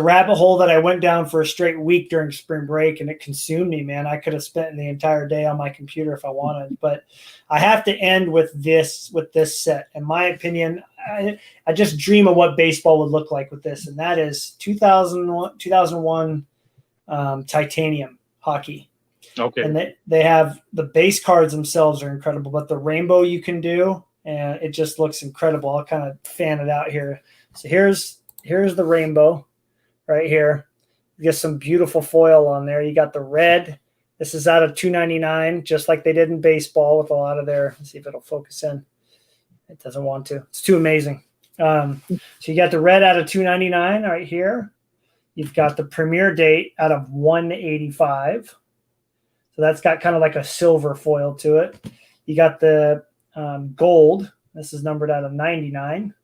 rabbit hole that I went down for a straight week during spring break, and it consumed me, man. I could have spent the entire day on my computer if I wanted, but I have to end with this set. In my opinion, I just dream of what baseball would look like with this, and that is 2001 titanium hockey. Okay. And they have the base cards themselves are incredible, but the rainbow you can do, and it just looks incredible. I'll kind of fan it out here. So here's the rainbow right here. You get some beautiful foil on there. You got the red. This is out of $2.99, just like they did in baseball with a lot of their. Let's see if it'll focus in. It doesn't want to. It's too amazing. So you got the red out of $2.99 right here. You've got the premiere date out of $185. So that's got kind of like a silver foil to it. You got the gold. This is numbered out of 99.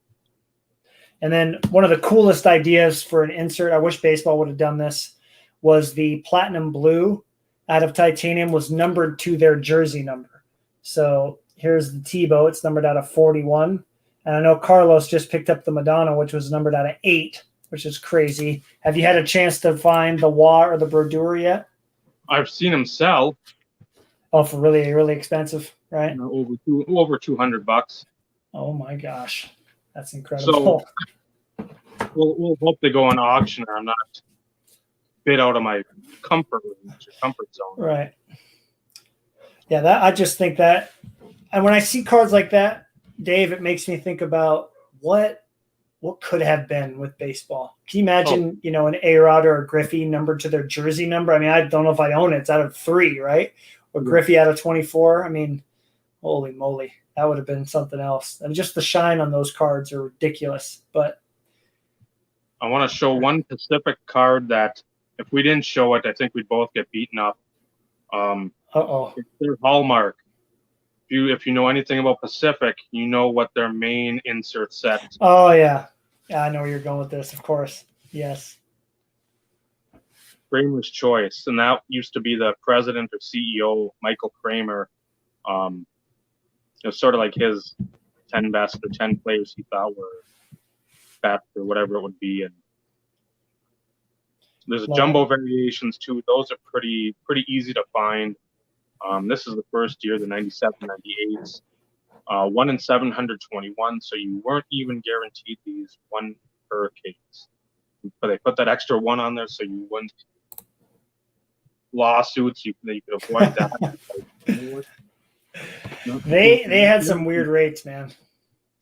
And then one of the coolest ideas for an insert, I wish baseball would have done this, was the platinum blue out of titanium was numbered to their jersey number. So here's the Tebow. It's numbered out of 41. And I know Carlos just picked up the Madonna, which was numbered out of 8, which is crazy. Have you had a chance to find the Wah or the Brodeur yet? I've seen them sell. Oh, for really, really expensive, right? Over $200. Oh my gosh, that's incredible. So we'll hope they go on auction, or I'm not bit out of my comfort zone. Right. Yeah, I just think that, and when I see cards like that, Dave, it makes me think about what could have been with baseball. Can you imagine, an A-Rod or a Griffey numbered to their jersey number? I mean, I don't know if I own it. It's out of 3, right? Or Griffey out of 24. I mean, holy moly, that would have been something else. And just the shine on those cards are ridiculous. But I want to show one Pacific card that if we didn't show it, I think we'd both get beaten up. It's their hallmark. If you know anything about Pacific, you know what their main insert set. Oh, yeah. Yeah, I know where you're going with this, of course. Yes. Kramer's Choice. And that used to be the president or CEO, Michael Kramer. It was sort of like his 10 best or 10 players he thought were best or whatever it would be. And there's jumbo variations too. Those are pretty easy to find. This is the first year, the 97, 98s. 1 in 721, so you weren't even guaranteed these 1 per case. But they put that extra 1 on there so you wouldn't lawsuits. You could avoid that. They had some weird rates, man.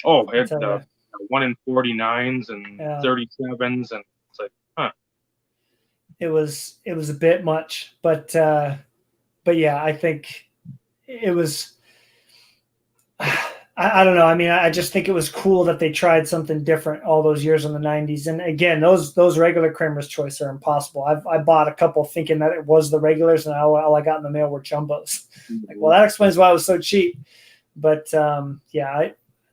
Oh, it's 1 in 49s and 37s, and it's like, huh. It was a bit much, but yeah, I think it was. I don't know. I mean, I just think it was cool that they tried something different all those years in the 90s. And again, those regular Kramer's Choice are impossible. I bought a couple thinking that it was the regulars, and all I got in the mail were jumbos. Like, well, that explains why it was so cheap. But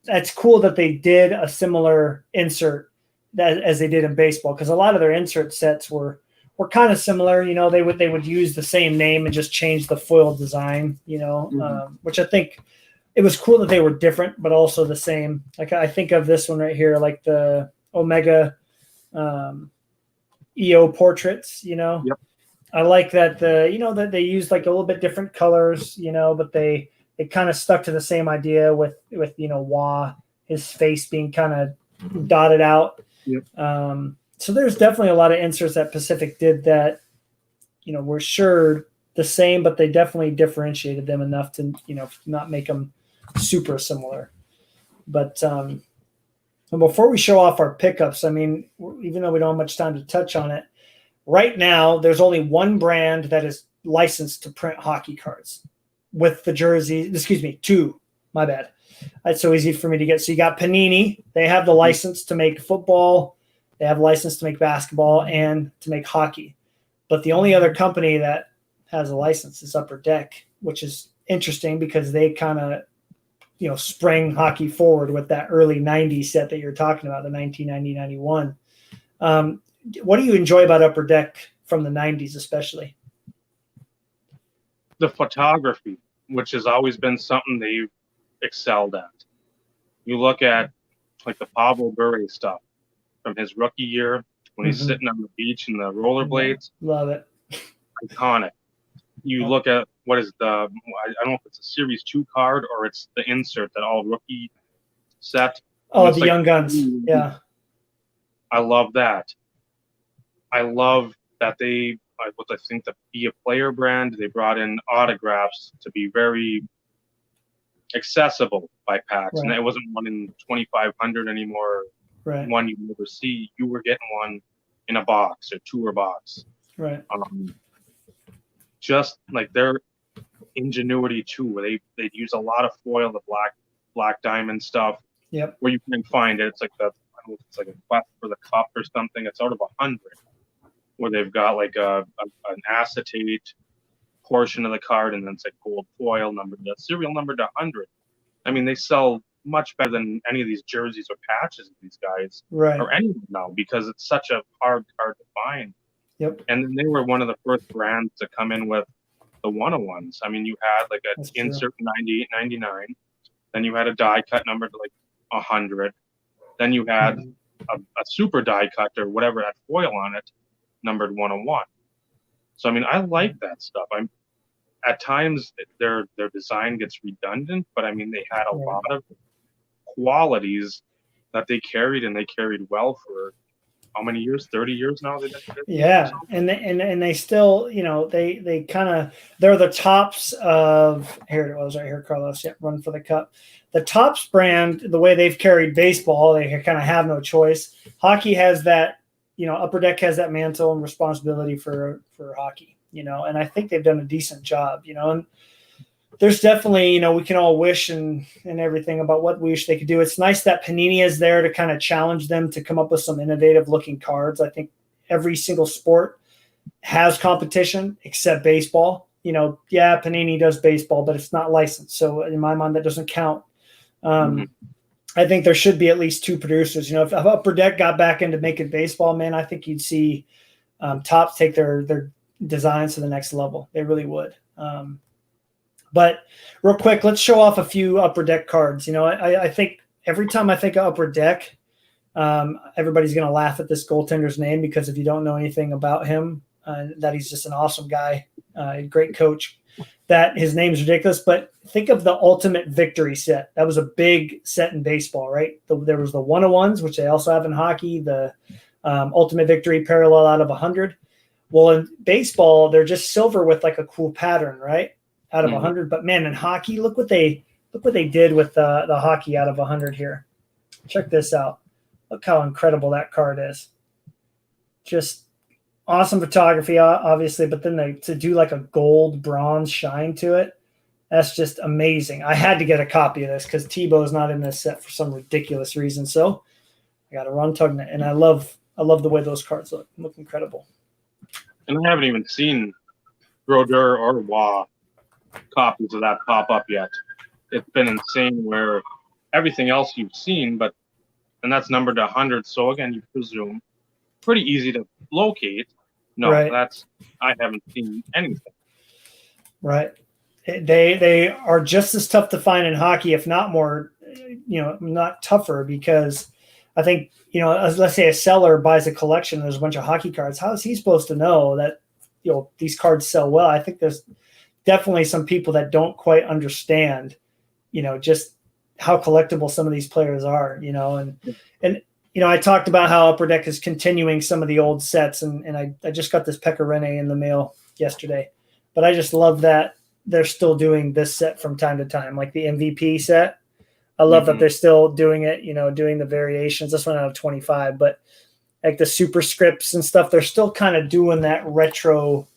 it's cool that they did a similar insert as they did in baseball, because a lot of their insert sets were kind of similar. They would use the same name and just change the foil design. Which I think. It was cool that they were different, but also the same. Like, I think of this one right here, like the Omega EO portraits, Yep. I like that that they used like a little bit different colors, but they kind of stuck to the same idea with Wah, his face being kind of dotted out. Yep. So there's definitely a lot of inserts that Pacific did that, were sure the same, but they definitely differentiated them enough to, not make them super similar. But before we show off our pickups, I mean, even though we don't have much time to touch on it, Right now, there's only one brand that is licensed to print hockey cards with the jersey. Excuse me, two. My bad. It's so easy for me to get. So you got Panini. They have the license to make football. They have a license to make basketball and to make hockey. But the only other company that has a license is Upper Deck, which is interesting because they kind of, sprang hockey forward with that early 90s set that you're talking about, the 1990-91. What do you enjoy about Upper Deck from the 90s especially? The photography, which has always been something they've excelled at. You look at like the Pablo Bure stuff from his rookie year when he's sitting on the beach in the rollerblades. Love it. Iconic. You look at what is I don't know if it's a Series 2 card or it's the insert that all rookie set. Oh, the Young Guns. Yeah. I love that. I love that I think the Be a Player brand, they brought in autographs to be very accessible by packs. Right. And it wasn't one in 2,500 anymore. Right. One you never see. You were getting one in a box or tour box. Right. Just like their ingenuity too, where they'd use a lot of foil, the black diamond stuff. Yep. Where you can find it. It's like I don't know if it's like a quest for the cup or something. It's out of 100. Where they've got like an acetate portion of the card, and then it's like gold foil numbered, the serial numbered to 100. I mean, they sell much better than any of these jerseys or patches of these guys, right, or anyone now, because it's such a hard card to find. Yep. And then they were one of the first brands to come in with the 101s. I mean, you had like an insert 98, 99. Then you had a die cut numbered to like 100. Then you had a super die cut or whatever had foil on it, numbered 101. So I mean, I like that stuff. At times their design gets redundant, but I mean they had a lot of qualities that they carried, and they carried well for how many years? 30 years now. Yeah, and they still, they kind of, they're the tops of, here it was right here, Carlos. Yeah, Run for the Cup. The Tops brand, the way they've carried baseball, they kind of have no choice. Hockey has that, Upper Deck has that mantle and responsibility for hockey, and I think they've done a decent job, and there's definitely, we can all wish and everything about what we wish they could do. It's nice that Panini is there to kind of challenge them to come up with some innovative looking cards. I think every single sport has competition except baseball. Panini does baseball, but it's not licensed. So in my mind, that doesn't count. I think there should be at least two producers. If Upper Deck got back into making baseball, man, I think you'd see Tops take their designs to the next level. They really would. But real quick, let's show off a few Upper Deck cards. I think every time I think of Upper Deck, everybody's going to laugh at this goaltender's name, because if you don't know anything about him, that he's just an awesome guy, a great coach, that his name's ridiculous. But think of the Ultimate Victory set. That was a big set in baseball, right? There was the 101s, which they also have in hockey, the Ultimate Victory parallel out of 100. Well, in baseball, they're just silver with like a cool pattern, right? Out of 100. But man, in hockey, look what they did with the hockey out of 100 here. Check this out. Look how incredible that card is. Just awesome photography, obviously, but then to do like a gold bronze shine to it, that's just amazing. I had to get a copy of this because Tebow's not in this set for some ridiculous reason. So I got to run tugging it, and I love the way those cards look incredible. And I haven't even seen Brodeur or Waugh copies of that pop up yet. It's been insane where everything else you've seen, and that's numbered to 100. So again, you presume pretty easy to locate. No, right. I haven't seen anything. Right. They are just as tough to find in hockey, if not more, not tougher, because I think, let's say a seller buys a collection, there's a bunch of hockey cards. How is he supposed to know that, these cards sell well? I think there's definitely some people that don't quite understand, just how collectible some of these players are, and I talked about how Upper Deck is continuing some of the old sets, and I just got this Pecorine in the mail yesterday, but I just love that they're still doing this set from time to time, like the MVP set. I love that they're still doing it, doing the variations. This one out of 25, but like the superscripts and stuff, they're still kind of doing that retro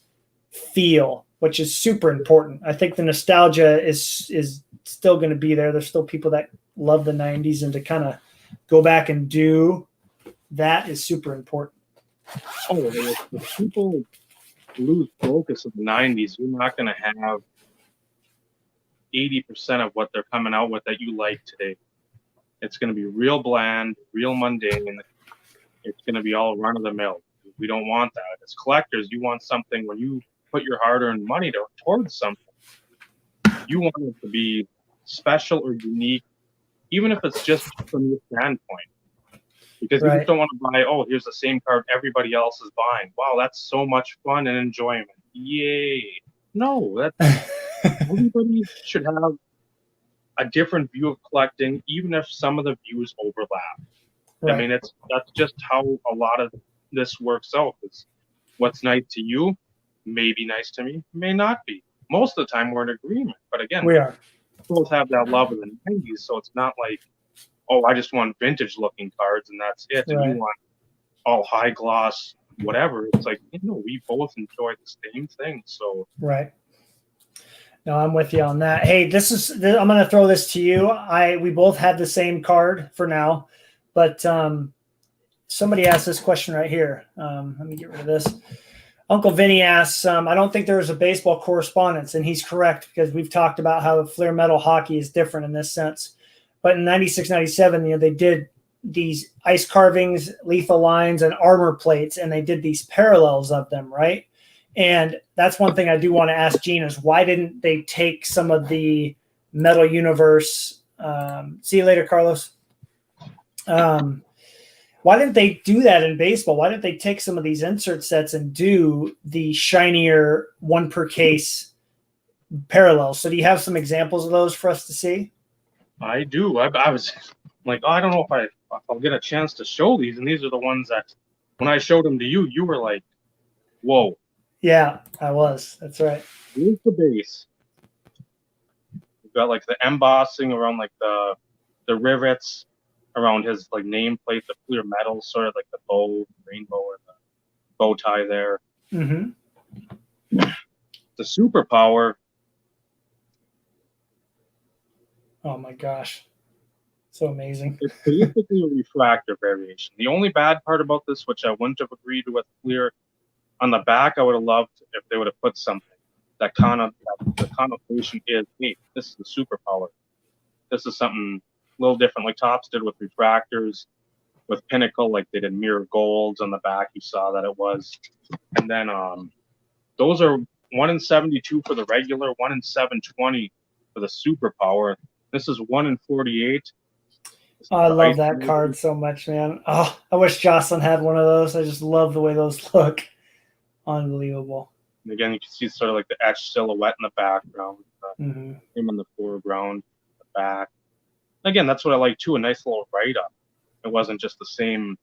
feel, which is super important. I think the nostalgia is still going to be there. There's still people that love the 90s, and to kind of go back and do that is super important. Oh, if people lose focus of the 90s, you're not going to have 80% of what they're coming out with that you like today. It's going to be real bland, real mundane. It's going to be all run of the mill. We don't want that. As collectors, you want something when you put your hard-earned money towards something. You want it to be special or unique, even if it's just from your standpoint. Because you just don't want to buy, oh, here's the same card everybody else is buying. Wow, that's so much fun and enjoyment. Yay. No, that's everybody should have a different view of collecting, even if some of the views overlap. Right. I mean, that's just how a lot of this works out. It's what's nice to you may be nice to me, may not be. Most of the time we're in agreement. But again, we both have that love of the 90s, so it's not like, oh, I just want vintage looking cards and that's it. And you want all high gloss, whatever. It's like, we both enjoy the same thing. So no, I'm with you on that. Hey, I'm going to throw this to you. We both have the same card for now, but somebody asked this question right here. Let me get rid of this. Uncle Vinny asks, I don't think there was a baseball correspondence, and he's correct because we've talked about how the Fleer metal hockey is different in this sense. But in 96, 97, they did these ice carvings, lethal lines, and armor plates, and they did these parallels of them, right? And that's one thing I do want to ask Gene is why didn't they take some of the Metal Universe? See you later, Carlos. Why didn't they do that in baseball? Why didn't they take some of these insert sets and do the shinier one per case parallels? So do you have some examples of those for us to see? I do. I was like, I don't know if I'll get a chance to show these. And these are the ones that when I showed them to you, you were like, whoa. Yeah, I was. That's right. Here's the base. We've got like the embossing around like the rivets around his like nameplate, the clear metal, sort of like the bow, rainbow, and the bow tie there. Mm-hmm. The superpower. Oh my gosh. So amazing. It's basically a refractor variation. The only bad part about this, which I wouldn't have agreed with clear, on the back, I would have loved if they would have put something that the connotation is, hey, this is the superpower. This is something a little different, like Topps did with refractors, with Pinnacle, like they did mirror golds on the back. You saw that it was. And then those are 1 in 72 for the regular, 1 in 720 for the superpower. This is 1 in 48. Oh, I love that card so much, man. Oh, I wish Jocelyn had one of those. I just love the way those look. Unbelievable. And again, you can see sort of like the etched silhouette in the background, him in the foreground, the back. Again, that's what I like too, a nice little write-up. It wasn't just the same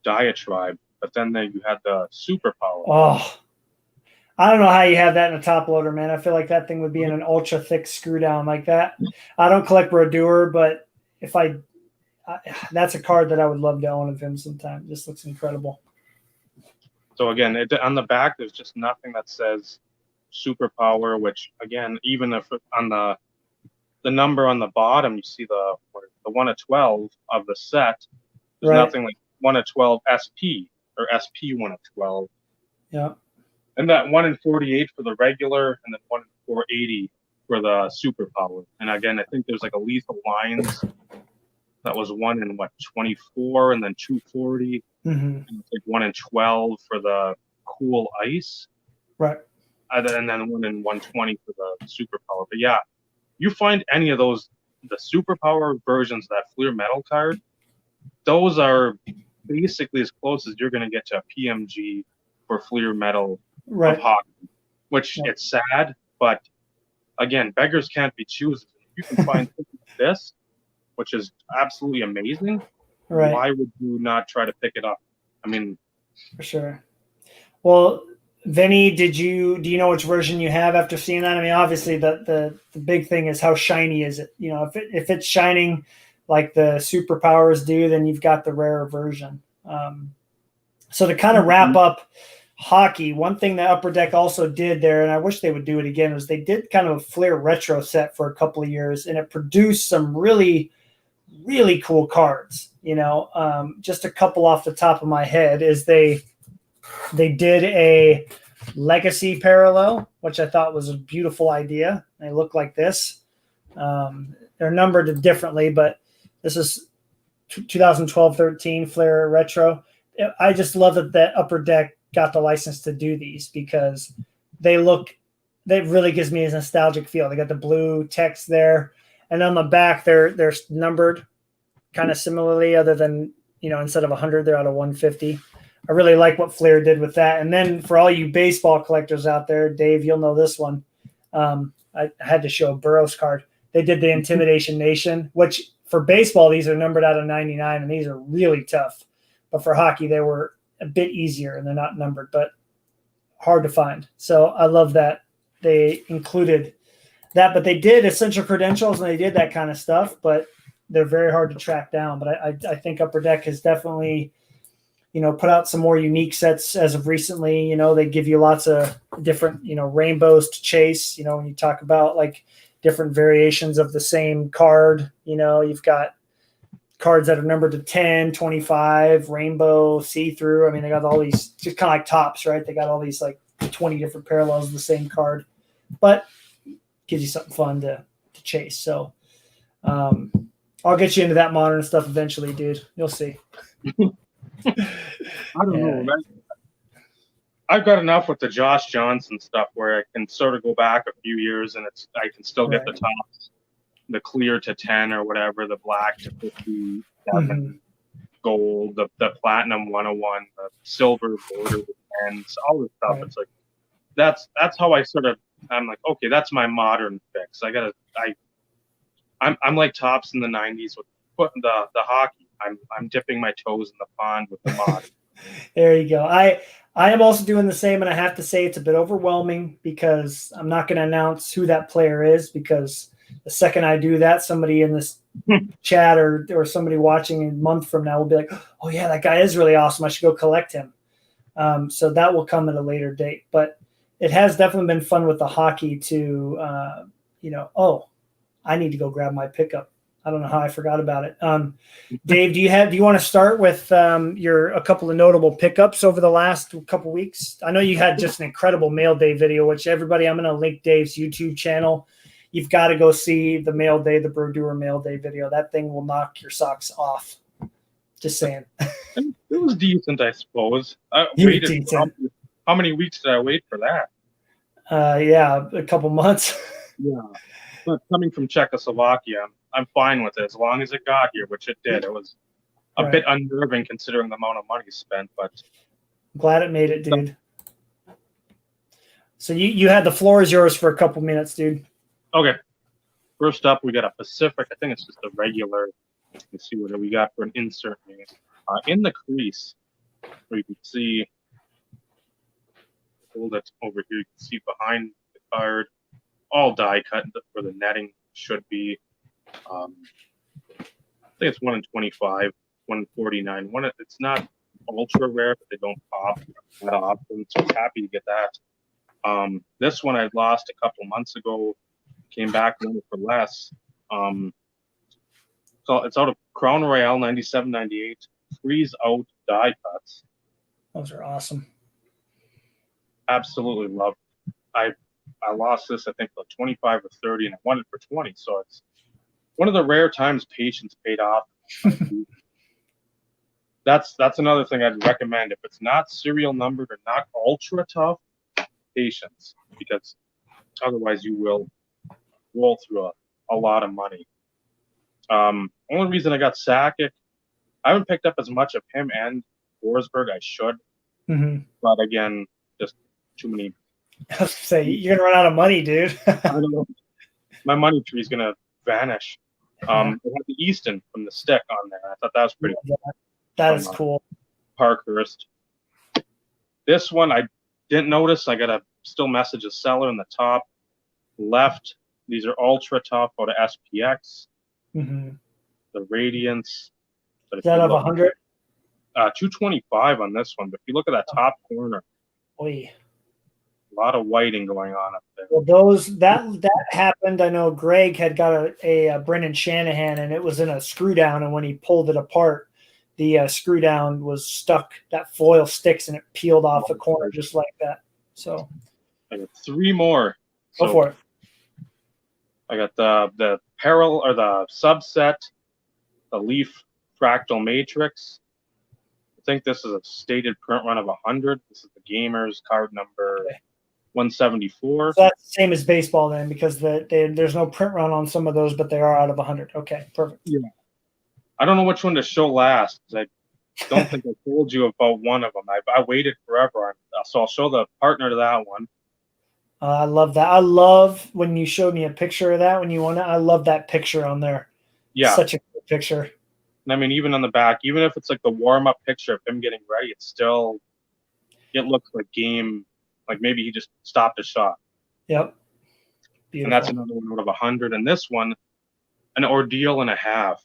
diatribe, but then you had the superpower. Oh, I don't know how you have that in a top loader, man. I feel like that thing would be in an ultra thick screw down like that. I don't collect Brodeur, but if that's a card that I would love to own of him sometime. It just looks incredible. So again, on the back, there's just nothing that says superpower, which again, even if on the number on the bottom, you see the 1 of 12 of the set, there's nothing like 1 of 12 SP or SP 1 of 12. Yeah. And that 1 in 48 for the regular, and then 1 in 480 for the superpower. And again, I think there's like a lethal lines that was 1 in 24, and then 240. And it's like 1 in 12 for the cool ice. Right. And then 1 in 120 for the superpower. But yeah, you find any of those, the superpower versions of that Fleer metal card, those are basically as close as you're going to get to a PMG for Fleer metal of hockey, which it's sad, but again, beggars can't be choosers. If you can find this, which is absolutely amazing, why would you not try to pick it up? I mean, for sure. Well, Vinny, do you know which version you have after seeing that? I mean, obviously the big thing is how shiny is it? If it's shining like the superpowers do, then you've got the rarer version. So to kind of wrap up hockey, one thing that Upper Deck also did there, and I wish they would do it again, was they did kind of a Flair retro set for a couple of years, and it produced some really, really cool cards. Just a couple off the top of my head is they did a Legacy parallel, which I thought was a beautiful idea. They look like this. They're numbered differently, but this is 2012-13 Flair retro. I just love that Upper Deck got the license to do these because they really gives me a nostalgic feel. They got the blue text there, and on the back they're numbered kind of similarly, other than instead of 100 they're out of 150. I really like what Flair did with that. And then for all you baseball collectors out there, Dave, you'll know this one. I had to show a Burroughs card. They did the Intimidation Nation, which for baseball these are numbered out of 99, and these are really tough. But for hockey, they were a bit easier, and they're not numbered, but hard to find. So I love that they included that. But they did essential credentials, and they did that kind of stuff, but they're very hard to track down. But I think Upper Deck has definitely, put out some more unique sets as of recently. They give you lots of different, rainbows to chase. When you talk about like different variations of the same card, you've got cards that are numbered to 10, 25, rainbow, see-through. I mean, they got all these, just kind of like tops, right? They got all these like 20 different parallels of the same card, but gives you something fun to chase. So I'll get you into that modern stuff eventually, dude. You'll see. I don't know, man. I've got enough with the Josh Johnson stuff where I can sort of go back a few years and I can still get the tops, the clear to 10 or whatever, the black to 57, gold, the platinum 101, the silver border with 10s, all this stuff. It's like that's how I'm like, okay, that's my modern fix. I'm like Tops in the 90s with the hockey. I'm dipping my toes in the pond with the mod. There you go. I am also doing the same, and I have to say it's a bit overwhelming because I'm not going to announce who that player is, because the second I do that, somebody in this chat or somebody watching a month from now will be like, oh yeah, that guy is really awesome. I should go collect him. So that will come at a later date. But it has definitely been fun with the hockey to, I need to go grab my pickup. I don't know how I forgot about it. Dave, do you want to start with a couple of notable pickups over the last couple weeks? I know you had just an incredible mail day video, which everybody, I'm going to link Dave's YouTube channel. You've got to go see the mail day, the Brodeur mail day video. That thing will knock your socks off. Just saying. It was decent, I suppose. How many weeks did I wait for that? A couple months. Yeah. But coming from Czechoslovakia, I'm fine with it as long as it got here, which it did. It was a bit unnerving considering the amount of money spent, but I'm glad it made it, dude. So you had the floor is yours for a couple minutes, dude. Okay. First up, we got a Pacific. I think it's just a regular. Let's see what we got for an insert name. In the crease, where you can see, hold it over here, you can see behind the card, all die cut for the netting should be. I think it's 1 in 25, 1 in 49. It's not ultra rare, but they don't pop that often, so I'm happy to get that. This one I lost a couple months ago, came back for less. So it's out of Crown Royale 97-98, freeze out die cuts. Those are awesome. Absolutely love it. I lost this, I think, for 25 or 30, and I won it for 20. So it's one of the rare times patience paid off. That's another thing I'd recommend. If it's not serial numbered or not ultra tough, patience, because otherwise you will roll through a lot of money. Only reason I got Sakic, I haven't picked up as much of him and Forsberg. I should, but again, just too many. I was say you're gonna run out of money, dude. I don't know. My money tree is gonna vanish. It had the Easton from the stick on there. I thought that was pretty cool. That is cool. Parkhurst. This one I didn't notice. I gotta still message a seller in the top left. These are ultra tough out of SPX. The Radiance. Is that of 100? $225 on this one. But if you look at that top corner, Oy. a lot of whiting going on up there. Well, that happened. I know Greg had got a Brendan Shanahan, and it was in a screw down. And when he pulled it apart, the screw down was stuck. That foil sticks, and it peeled off the corner just like that. So I got 3 more. Go for it. I got the Peril or the subset, the Leaf Fractal Matrix. I think this is a stated print run of 100. This is the Gamers card number 174. So that's the same as baseball then, because there's no print run on some of those, but they are out of 100. Okay, perfect. Yeah. I don't know which one to show last, because I don't think I told you about one of them. I waited forever, so I'll show the partner to that one. I love that. I love when you showed me a picture of that when you won it. I love that picture on there. Yeah. Such a good picture. And I mean, even on the back, even if it's like the warm-up picture of him getting ready, it looks like game, like maybe he just stopped a shot. Yep. Beautiful. And that's another one out of 100. And this one, an ordeal and a half.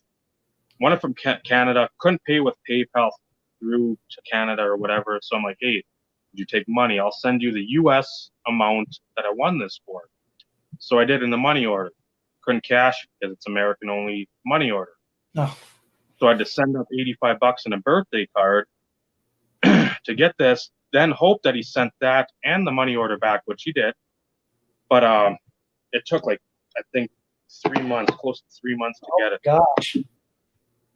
One from Canada, couldn't pay with PayPal through to Canada or whatever. So I'm like, hey, would you take money? I'll send you the US amount that I won this for. So I did in the money order. Couldn't cash because it's American only money order. Oh. So I had to send up $85 in a birthday card to get this, then hope that he sent that and the money order back, which he did. But it took I think 3 months, close to 3 months to get it. Gosh.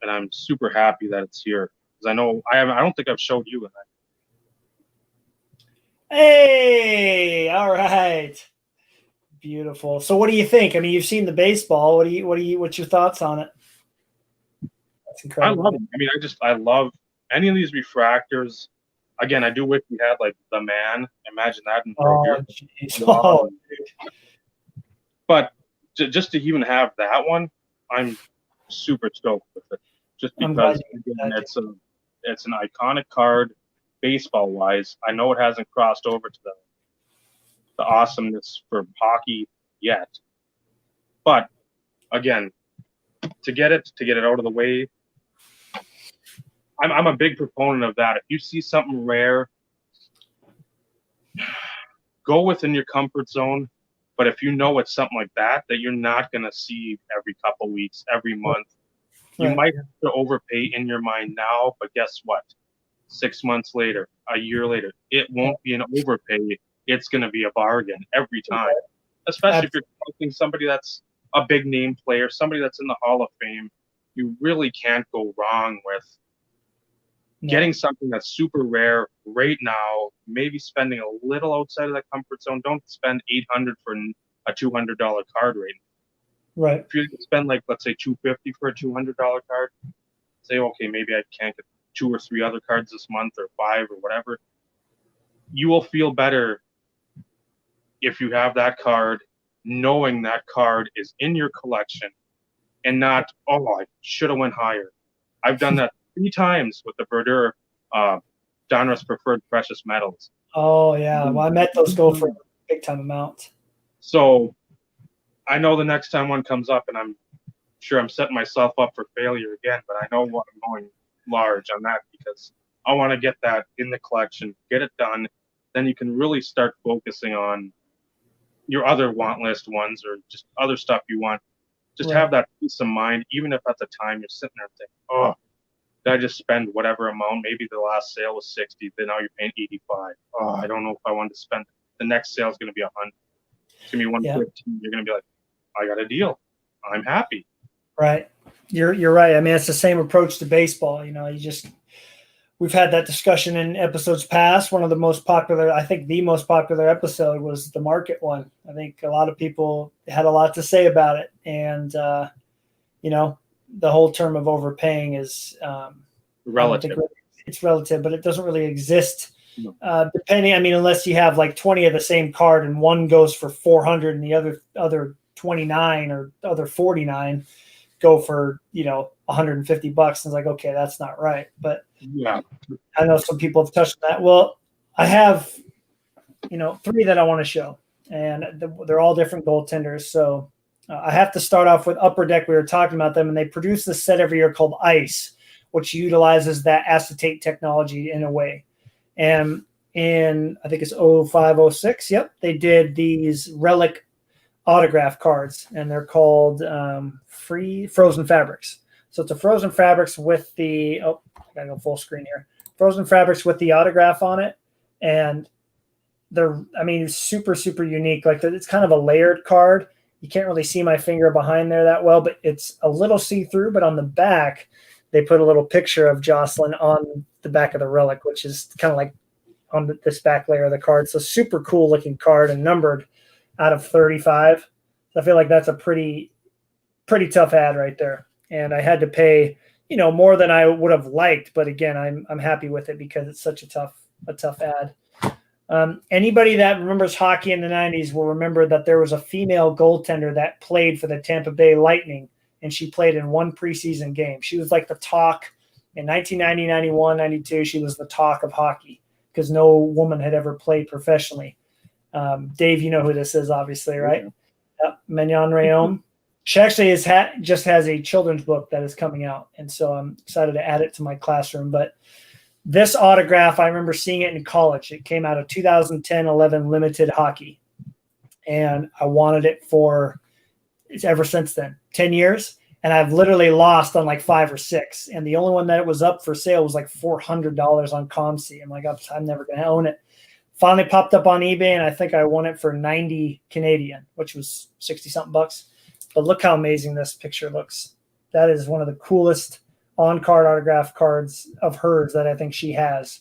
And I'm super happy that it's here. Because I know I don't think I've showed you in that. Hey, all right. Beautiful. So what do you think? I mean, you've seen the baseball. What's your thoughts on it? That's incredible. I love it. I mean, I love any of these refractors. Again, I do wish we had the Man. Imagine that in Oh, but just to even have that one, I'm super stoked with it. Just because it's an iconic card, baseball wise. I know it hasn't crossed over to the awesomeness for hockey yet, but again, to get it out of the way, I'm a big proponent of that. If you see something rare, go within your comfort zone. But if you know it's something like that you're not going to see every couple weeks, every month, you might have to overpay in your mind now. But guess what? 6 months later, a year later, it won't be an overpay. It's going to be a bargain every time, especially if you're collecting somebody that's a big name player, somebody that's in the Hall of Fame. You really can't go wrong with getting something that's super rare right now, maybe spending a little outside of that comfort zone. Don't spend $800 for a $200 card right now. Right. If you spend let's say $250 for a $200 card, say, okay, maybe I can't get 2 or 3 other cards this month or 5 or whatever. You will feel better if you have that card, knowing that card is in your collection and not, I should have went higher. I've done that 3 times with the Verdure Donruss Preferred Precious Metals. Oh, yeah. Well, I met those go for big time amounts. So I know the next time one comes up, and I'm sure I'm setting myself up for failure again, but I know what I'm going large on that because I want to get that in the collection, get it done. Then you can really start focusing on your other want list ones or just other stuff you want. Just have that peace of mind, even if at the time you're sitting there thinking, did I just spend whatever amount? Maybe the last sale was 60, then now you're paying 85. I don't know if I want to spend. The next sale is going to be 100. It's going to be 115. You're going to be like, I got a deal. I'm happy. Right. You're right. I mean, it's the same approach to baseball. We've had that discussion in episodes past. One of the most popular, I think the most popular episode was the market one. I think a lot of people had a lot to say about it. And, the whole term of overpaying is relative. It's relative, but it doesn't really exist. Depending, unless you have 20 of the same card and one goes for 400 and the other 29 or other 49 go for, $150. And it's like, okay, that's not right. But I know some people have touched on that. Well, I have, 3 that I want to show, and they're all different goaltenders. So I have to start off with Upper Deck. We were talking about them, and they produce this set every year called Ice, which utilizes that acetate technology in a way. And in, I think it's 0506, yep, they did these relic autograph cards, and they're called free frozen fabrics. So it's a frozen fabrics with the, oh, I gotta go full screen here. Frozen fabrics with the autograph on it. And they're, I mean, super, super unique. Like, it's kind of a layered card. You can't really see my finger behind there that well, but it's a little see-through. But on the back, they put a little picture of Jocelyn on the back of the relic, which is kind of like on this back layer of the card. So super cool looking card and numbered out of 35. So I feel like that's a pretty tough ad right there. And I had to pay, more than I would have liked. But again, I'm happy with it because it's such a tough ad. Anybody that remembers hockey in the 90s will remember that there was a female goaltender that played for the Tampa Bay Lightning, and she played in one preseason game. She was like the talk in 1990, 91, 92. She was the talk of hockey because no woman had ever played professionally. Dave, you know who this is, obviously, right? Yep. Mignon Rayom. She actually just has a children's book that is coming out, and so I'm excited to add it to my classroom. But this autograph, I remember seeing it in college. It came out of 2010-11 limited hockey, and I wanted it it's ever since then, 10 years, and I've literally lost on like 5 or 6, and the only one that was up for sale was like $400 on ComC. I'm like, I'm never going to own it. Finally popped up on eBay, and I think I won it for 90 Canadian, which was 60-something bucks. But look how amazing this picture looks. That is one of the coolest on-card autograph cards of hers that I think she has.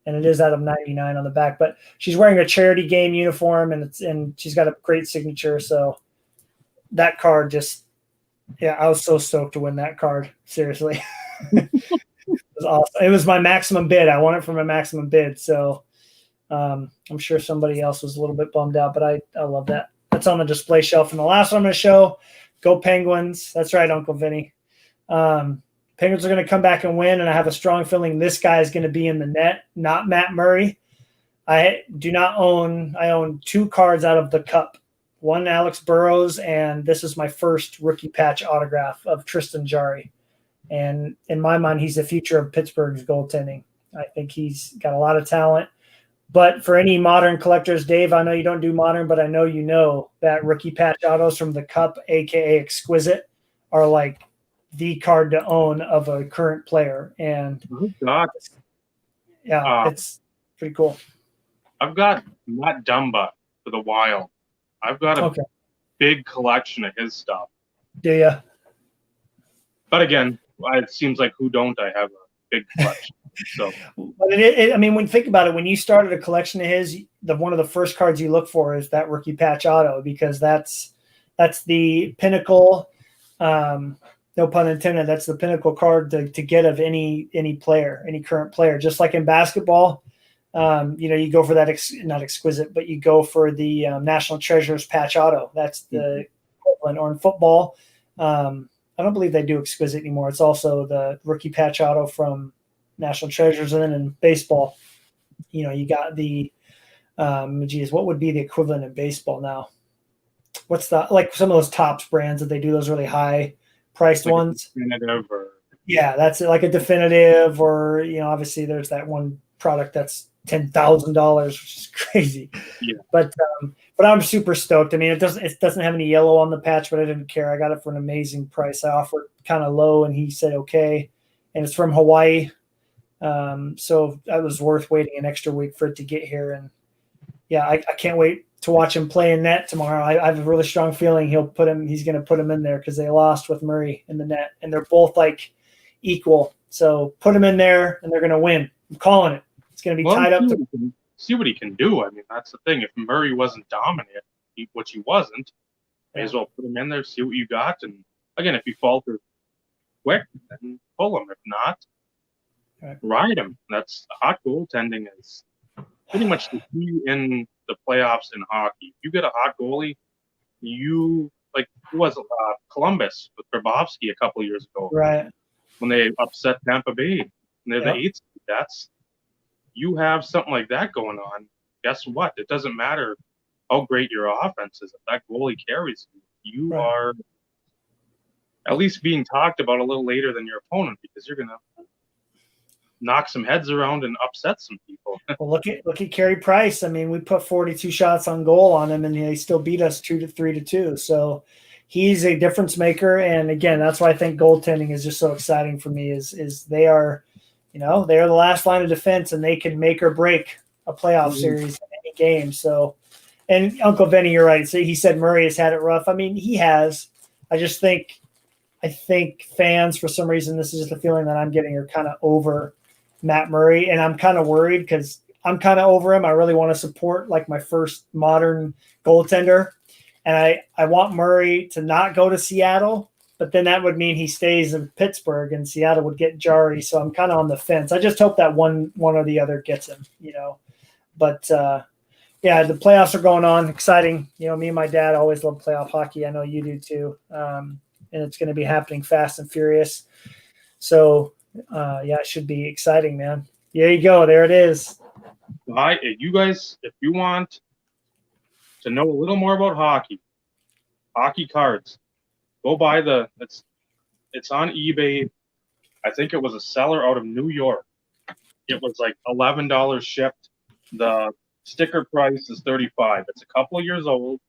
And it is out of 99 on the back. But she's wearing a charity game uniform, and she's got a great signature. So that card just, I was so stoked to win that card. Seriously. It was awesome. It was my maximum bid. I won it for my maximum bid. So I'm sure somebody else was a little bit bummed out, but I love that. That's on the display shelf. And the last one I'm going to show, go Penguins. That's right, Uncle Vinny. Penguins are going to come back and win, and I have a strong feeling this guy is going to be in the net, not Matt Murray. I own 2 cards out of the Cup. One Alex Burrows, and this is my first rookie patch autograph of Tristan Jarry. And in my mind, he's the future of Pittsburgh's goaltending. I think he's got a lot of talent. But for any modern collectors, Dave, I know you don't do modern, but I know you know that rookie patch autos from the Cup, a.k.a. Exquisite, are like the card to own of a current player. And it's pretty cool. I've got Matt Dumba for the Wild. I've got a big collection of his stuff. Do you? But again, it seems like who don't I have a big collection. So, but I mean, when you think about it, when you started a collection of his, one of the first cards you look for is that rookie patch auto, because that's the pinnacle. No pun intended. That's the pinnacle card to get of any player, any current player. Just like in basketball, you go for that not exquisite, but you go for the National Treasures patch auto. That's the equivalent. Or in football, I don't believe they do exquisite anymore. It's also the rookie patch auto from National Treasures. And then in baseball, you got the what would be the equivalent in baseball now? What's like some of those Topps brands that they do those really high priced ones? Yeah, that's like a definitive, or obviously there's that one product that's $10,000, which is crazy. Yeah. But I'm super stoked. I mean, it doesn't have any yellow on the patch, but I didn't care. I got it for an amazing price. I offered kind of low, and he said okay. And it's from Hawaii. So that was worth waiting an extra week for it to get here. And yeah, I can't wait to watch him play in net tomorrow. I have a really strong feeling he's going to put him in there, because they lost with Murray in the net, and they're both like equal. So put him in there, and they're going to win. I'm calling it. It's going to be tied up. See what he can do. I mean, that's the thing. If Murray wasn't dominant, which he wasn't, may as well put him in there, see what you got. And again, if he falters quick, then pull him. If not, ride him. That's hot goaltending is pretty much the key in the playoffs in hockey. If you get a hot goalie, who was it? Columbus with Grabowski a couple of years ago, right? When they upset Tampa Bay, and they're the 8th. You have something like that going on. Guess what? It doesn't matter how great your offense is. If that goalie carries you, at least being talked about a little later than your opponent, because you're gonna knock some heads around and upset some people. Well, look at Carey Price. I mean, we put 42 shots on goal on him, and he still beat us 3-2. So he's a difference maker. And again, that's why I think goaltending is just so exciting for me. Is they are, they are the last line of defense, and they can make or break a playoff series in any game. So, and Uncle Benny, you're right. So he said Murray has had it rough. I mean, he has. I think fans, for some reason, this is just a feeling that I'm getting, are kind of over Matt Murray, and I'm kind of worried because I'm kind of over him. I really want to support like my first modern goaltender, and I want Murray to not go to Seattle, but then that would mean he stays in Pittsburgh, and Seattle would get Jarry. So I'm kind of on the fence. I just hope that one or the other gets him, But yeah, the playoffs are going on. Exciting. Me and my dad always love playoff hockey. I know you do too. And it's going to be happening fast and furious. So. Yeah, it should be exciting, man. There you go. There it is. You guys, if you want to know a little more about hockey cards, go buy it's on eBay. I think it was a seller out of New York. It was like $11 shipped. The sticker price is $35. It's a couple of years old.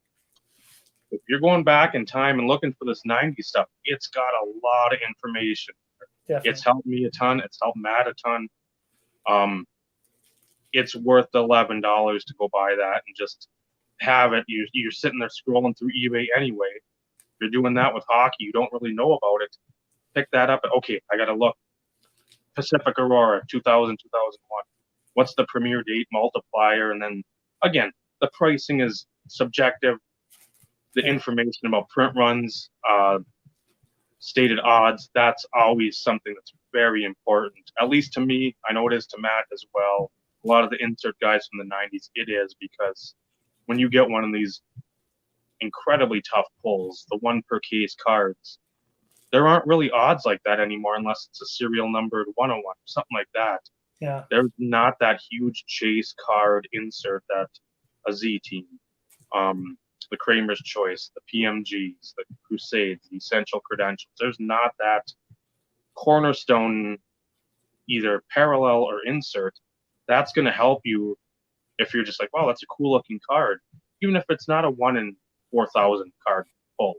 If you're going back in time and looking for this 90s stuff, it's got a lot of information. Definitely. It's helped me a ton. It's helped Matt a ton. It's worth the $11 to go buy that and just have it. You're sitting there scrolling through eBay anyway. You're doing that with hockey. You don't really know about it. Pick that up. Okay, I got to look. Pacific Aurora, 2000, 2001. What's the premiere date multiplier? And then, again, the pricing is subjective. The information about print runs, stated odds, that's always something that's very important, at least to me. I know it is to Matt as well. A lot of the insert guys from the 90s, it is, because when you get one of these incredibly tough pulls, the one per case cards, there aren't really odds like that anymore unless it's a serial numbered 101 or something like that. Yeah, there's not that huge chase card insert that a Z team, the Kramer's Choice, the PMGs, the Crusades, the Essential Credentials. There's not that cornerstone, either parallel or insert, that's going to help you if you're just like, wow, that's a cool looking card. Even if it's not a 1 in 4,000 card pull.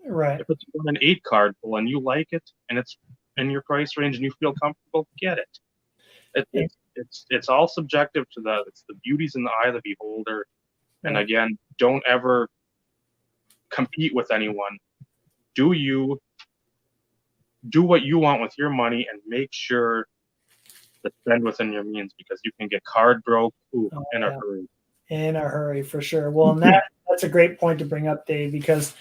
Right. If it's a 1 in 8 card pull and you like it and it's in your price range and you feel comfortable, get it. It's all subjective to it's the beauty's in the eye of the beholder. And again, don't ever compete with anyone. Do what you want with your money and make sure to spend within your means, because you can get card broke in a hurry. In a hurry, for sure. Well, and that's a great point to bring up, Dave, because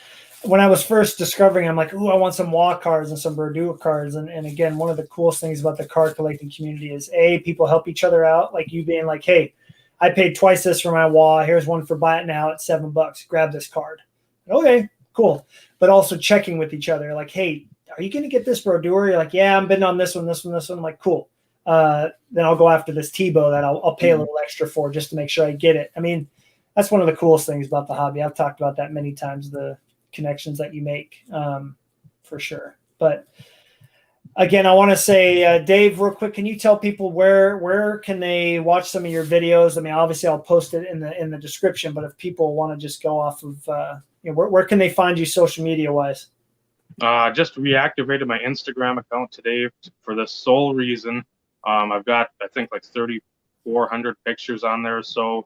when I was first discovering, I'm like, I want some WA cards and some Verdure cards. And again, one of the coolest things about the card collecting community is people help each other out. Like you being like, hey, I paid twice this for my wall. Here's one for buy it now at $7. Grab this card. Okay, cool. But also checking with each other. Like, hey, are you going to get this Brodeur? You're like, yeah, I'm bidding on this one. I'm like, cool. Then I'll go after this Tebow that I'll pay a little extra for just to make sure I get it. I mean, that's one of the coolest things about the hobby. I've talked about that many times, the connections that you make, for sure. But again, I want to say, Dave, real quick, can you tell people where can they watch some of your videos? I mean, obviously I'll post it in the description, but if people want to just go off of, where can they find you social media wise? Just reactivated my Instagram account today for the sole reason. I've got, I think, like 3,400 pictures on there. So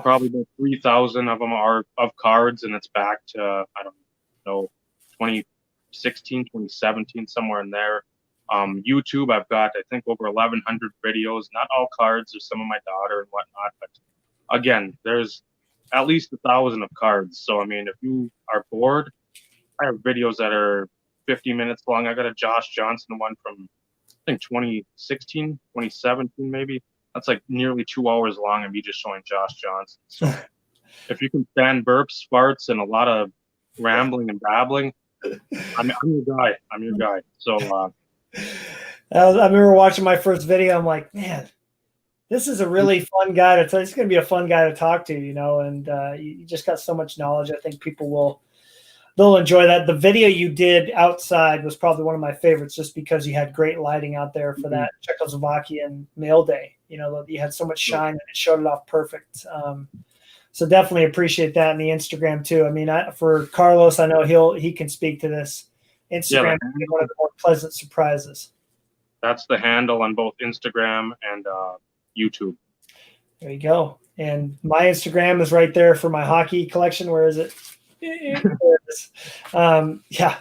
probably about 3,000 of them are of cards, and it's back to, I don't know, 2016, 2017, somewhere in there. YouTube, I've got, I think, over 1,100 videos. Not all cards. There's some of my daughter and whatnot. But again, there's at least 1,000 of cards. So, I mean, if you are bored, I have videos that are 50 minutes long. I got a Josh Johnson one from, I think, 2016, 2017 maybe. That's like nearly 2 hours long of me just showing Josh Johnson. So if you can stand burps, farts, and a lot of rambling and babbling, I'm your guy. I'm your guy. So I remember watching my first video. I'm like, man, this is a really fun guy to. It's going to be a fun guy to talk to, and you just got so much knowledge. I think people will they'll enjoy that. The video you did outside was probably one of my favorites, just because you had great lighting out there for that Czechoslovakian mail day. You know, you had so much shine and it showed it off perfect. So definitely appreciate that in the Instagram too. I mean, for Carlos, I know he can speak to this. Instagram is one of the more pleasant surprises. That's the handle on both Instagram and YouTube. There you go. And my Instagram is right there for my hockey collection. Where is it? Yeah,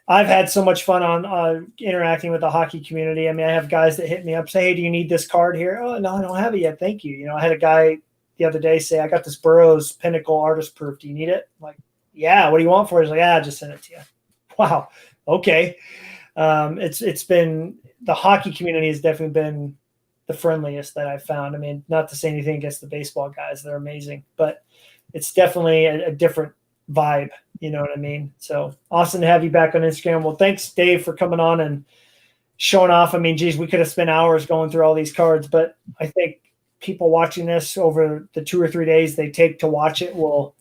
I've had so much fun on interacting with the hockey community. I mean, I have guys that hit me up, say, "Hey, do you need this card here?" "Oh, no, I don't have it yet. Thank you." You know, I had a guy the other day say, "I got this Burroughs Pinnacle artist proof. Do you need it?" I'm like, "Yeah." "What do you want for it?" He's like, "Ah, just send it to you." Wow. Okay. It's been, the hockey community has definitely been the friendliest that I've found. I mean, not to say anything against the baseball guys, they're amazing, but it's definitely a different vibe. You know what I mean? So awesome to have you back on Instagram. Well, thanks, Dave, for coming on and showing off. I mean, geez, we could have spent hours going through all these cards, but I think people watching this over the 2 or 3 days they take to watch it will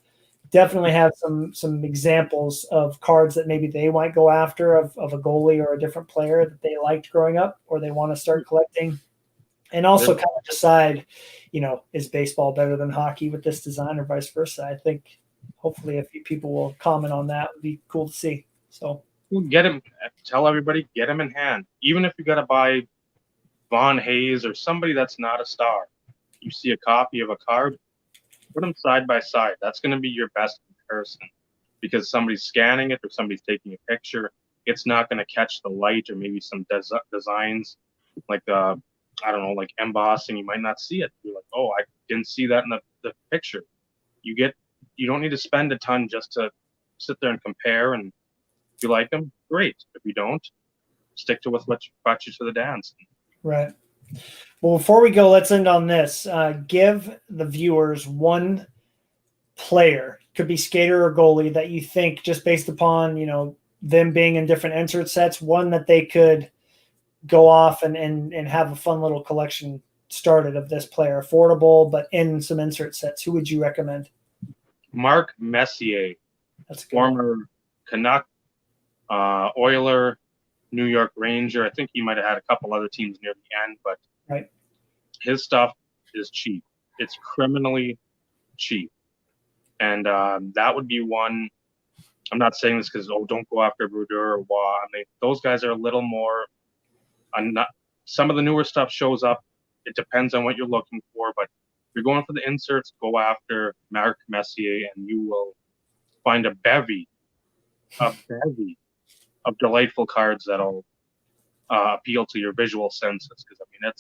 definitely have some examples of cards that maybe they might go after of a goalie or a different player that they liked growing up or they want to start collecting. And also kind of decide, you know, is baseball better than hockey with this design or vice versa? I think hopefully a few people will comment on that. It would be cool to see. So get him. Tell everybody, get him in hand. Even if you got to buy Von Hayes or somebody that's not a star, you see a copy of a card, put them side by side. That's going to be your best comparison, because somebody's scanning it or somebody's taking a picture. It's not going to catch the light, or maybe some designs like I don't know, like embossing. You might not see it. You're like, oh, I didn't see that in the picture. You don't need to spend a ton just to sit there and compare. And if you like them, great. If you don't, stick to what brought you to the dance. Right. Well, before we go, let's end on this. Give the viewers one player, could be skater or goalie, that you think, just based upon, you know, them being in different insert sets, one that they could go off and have a fun little collection started of this player, affordable, but in some insert sets. Who would you recommend? Mark Messier. That's good. Former Canuck, Oiler, New York Ranger. I think he might have had a couple other teams near the end, but right. His stuff is cheap. It's criminally cheap. And that would be one. I'm not saying this because, don't go after Brodeur or Waugh. I mean, those guys are a little more. Some of the newer stuff shows up. It depends on what you're looking for, but if you're going for the inserts, go after Marc Messier, and you will find a bevy of delightful cards that'll appeal to your visual senses. Because I mean,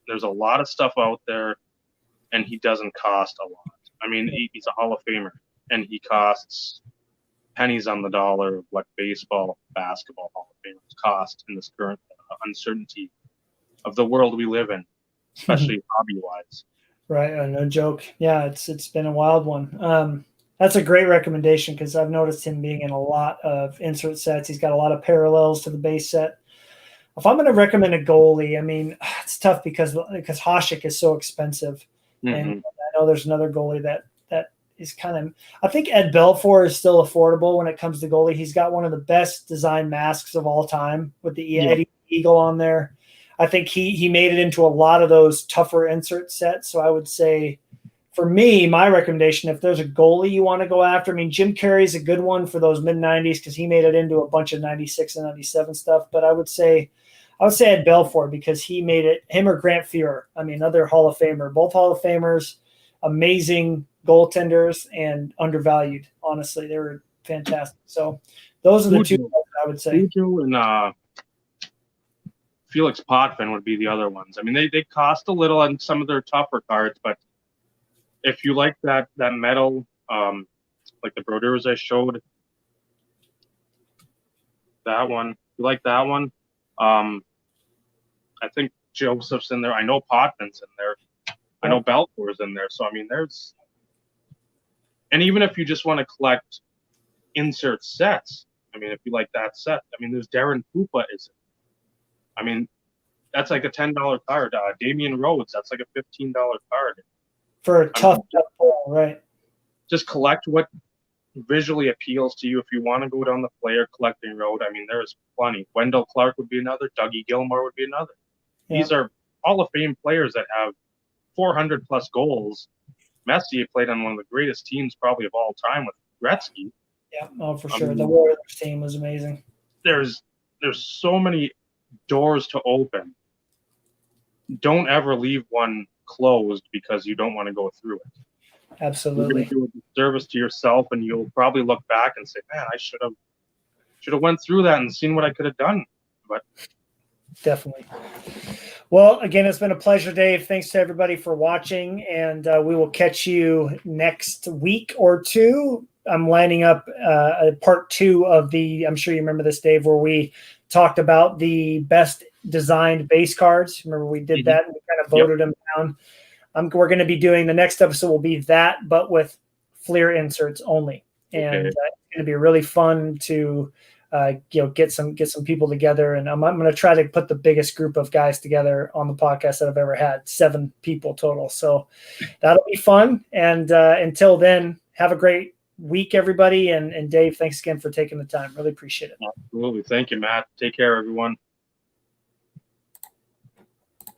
there's a lot of stuff out there, and he doesn't cost a lot. I mean, he's a Hall of Famer, and he costs pennies on the dollar of what baseball, basketball Hall of Famers cost in this current uncertainty of the world we live in, especially hobby-wise. Right, no joke. Yeah, it's been a wild one. That's a great recommendation, because I've noticed him being in a lot of insert sets. He's got a lot of parallels to the base set. If I'm going to recommend a goalie, I mean, it's tough because Hasek is so expensive. Mm-hmm. And I know there's another goalie that is kind of – I think Ed Belfour is still affordable when it comes to goalie. He's got one of the best design masks of all time with the Eddie Eagle on there. I think he made it into a lot of those tougher insert sets. So I would say, for me, my recommendation, if there's a goalie you want to go after, I mean, Jim Carrey's a good one for those mid-'90s because he made it into a bunch of 96 and 97 stuff. But I would say Ed Belfour, because he made it, him or Grant Fuhrer. I mean, another Hall of Famer. Both Hall of Famers, amazing goaltenders, and undervalued. Honestly, they were fantastic. So those are the two I would say. Cujo and Felix Potvin would be the other ones. I mean, they cost a little on some of their tougher cards, but if you like that metal, like the Brodeurs I showed, that one, you like that one? I think Joseph's in there. I know Potvin's in there. I know Belfour's in there. So, I mean, and even if you just want to collect insert sets, I mean, if you like that set, I mean, there's Darren Pupa I mean, that's like a $10 card. Damian Rhodes, that's like a $15 card. For a tough pull, right? Just collect what visually appeals to you if you want to go down the player collecting road. I mean, there's plenty. Wendell Clark would be another. Dougie Gilmore would be another. Yeah. These are Hall of Fame players that have 400 plus goals. Messier played on one of the greatest teams probably of all time with Gretzky. Yeah, for sure. The Warriors team was amazing. There's so many doors to open. Don't ever leave one closed because you don't want to go through it. Absolutely. You're going to do a disservice to yourself, and you'll probably look back and say, "Man, I should have went through that and seen what I could have done." But definitely. Well, again, it's been a pleasure, Dave. Thanks to everybody for watching, and we will catch you next week or two. I'm lining up a part 2 of I'm sure you remember this, Dave, where we talked about the best designed base cards. Remember we did that and we kind of voted them down. We're going to be doing the next episode will be that, but with Fleer inserts only. And it's going to be really fun to get some people together. And I'm going to try to put the biggest group of guys together on the podcast that I've ever had, 7 people total. So that'll be fun. And until then, have a great week, everybody. And Dave, thanks again for taking the time. Really appreciate it. Absolutely. Thank you, Matt. Take care, everyone.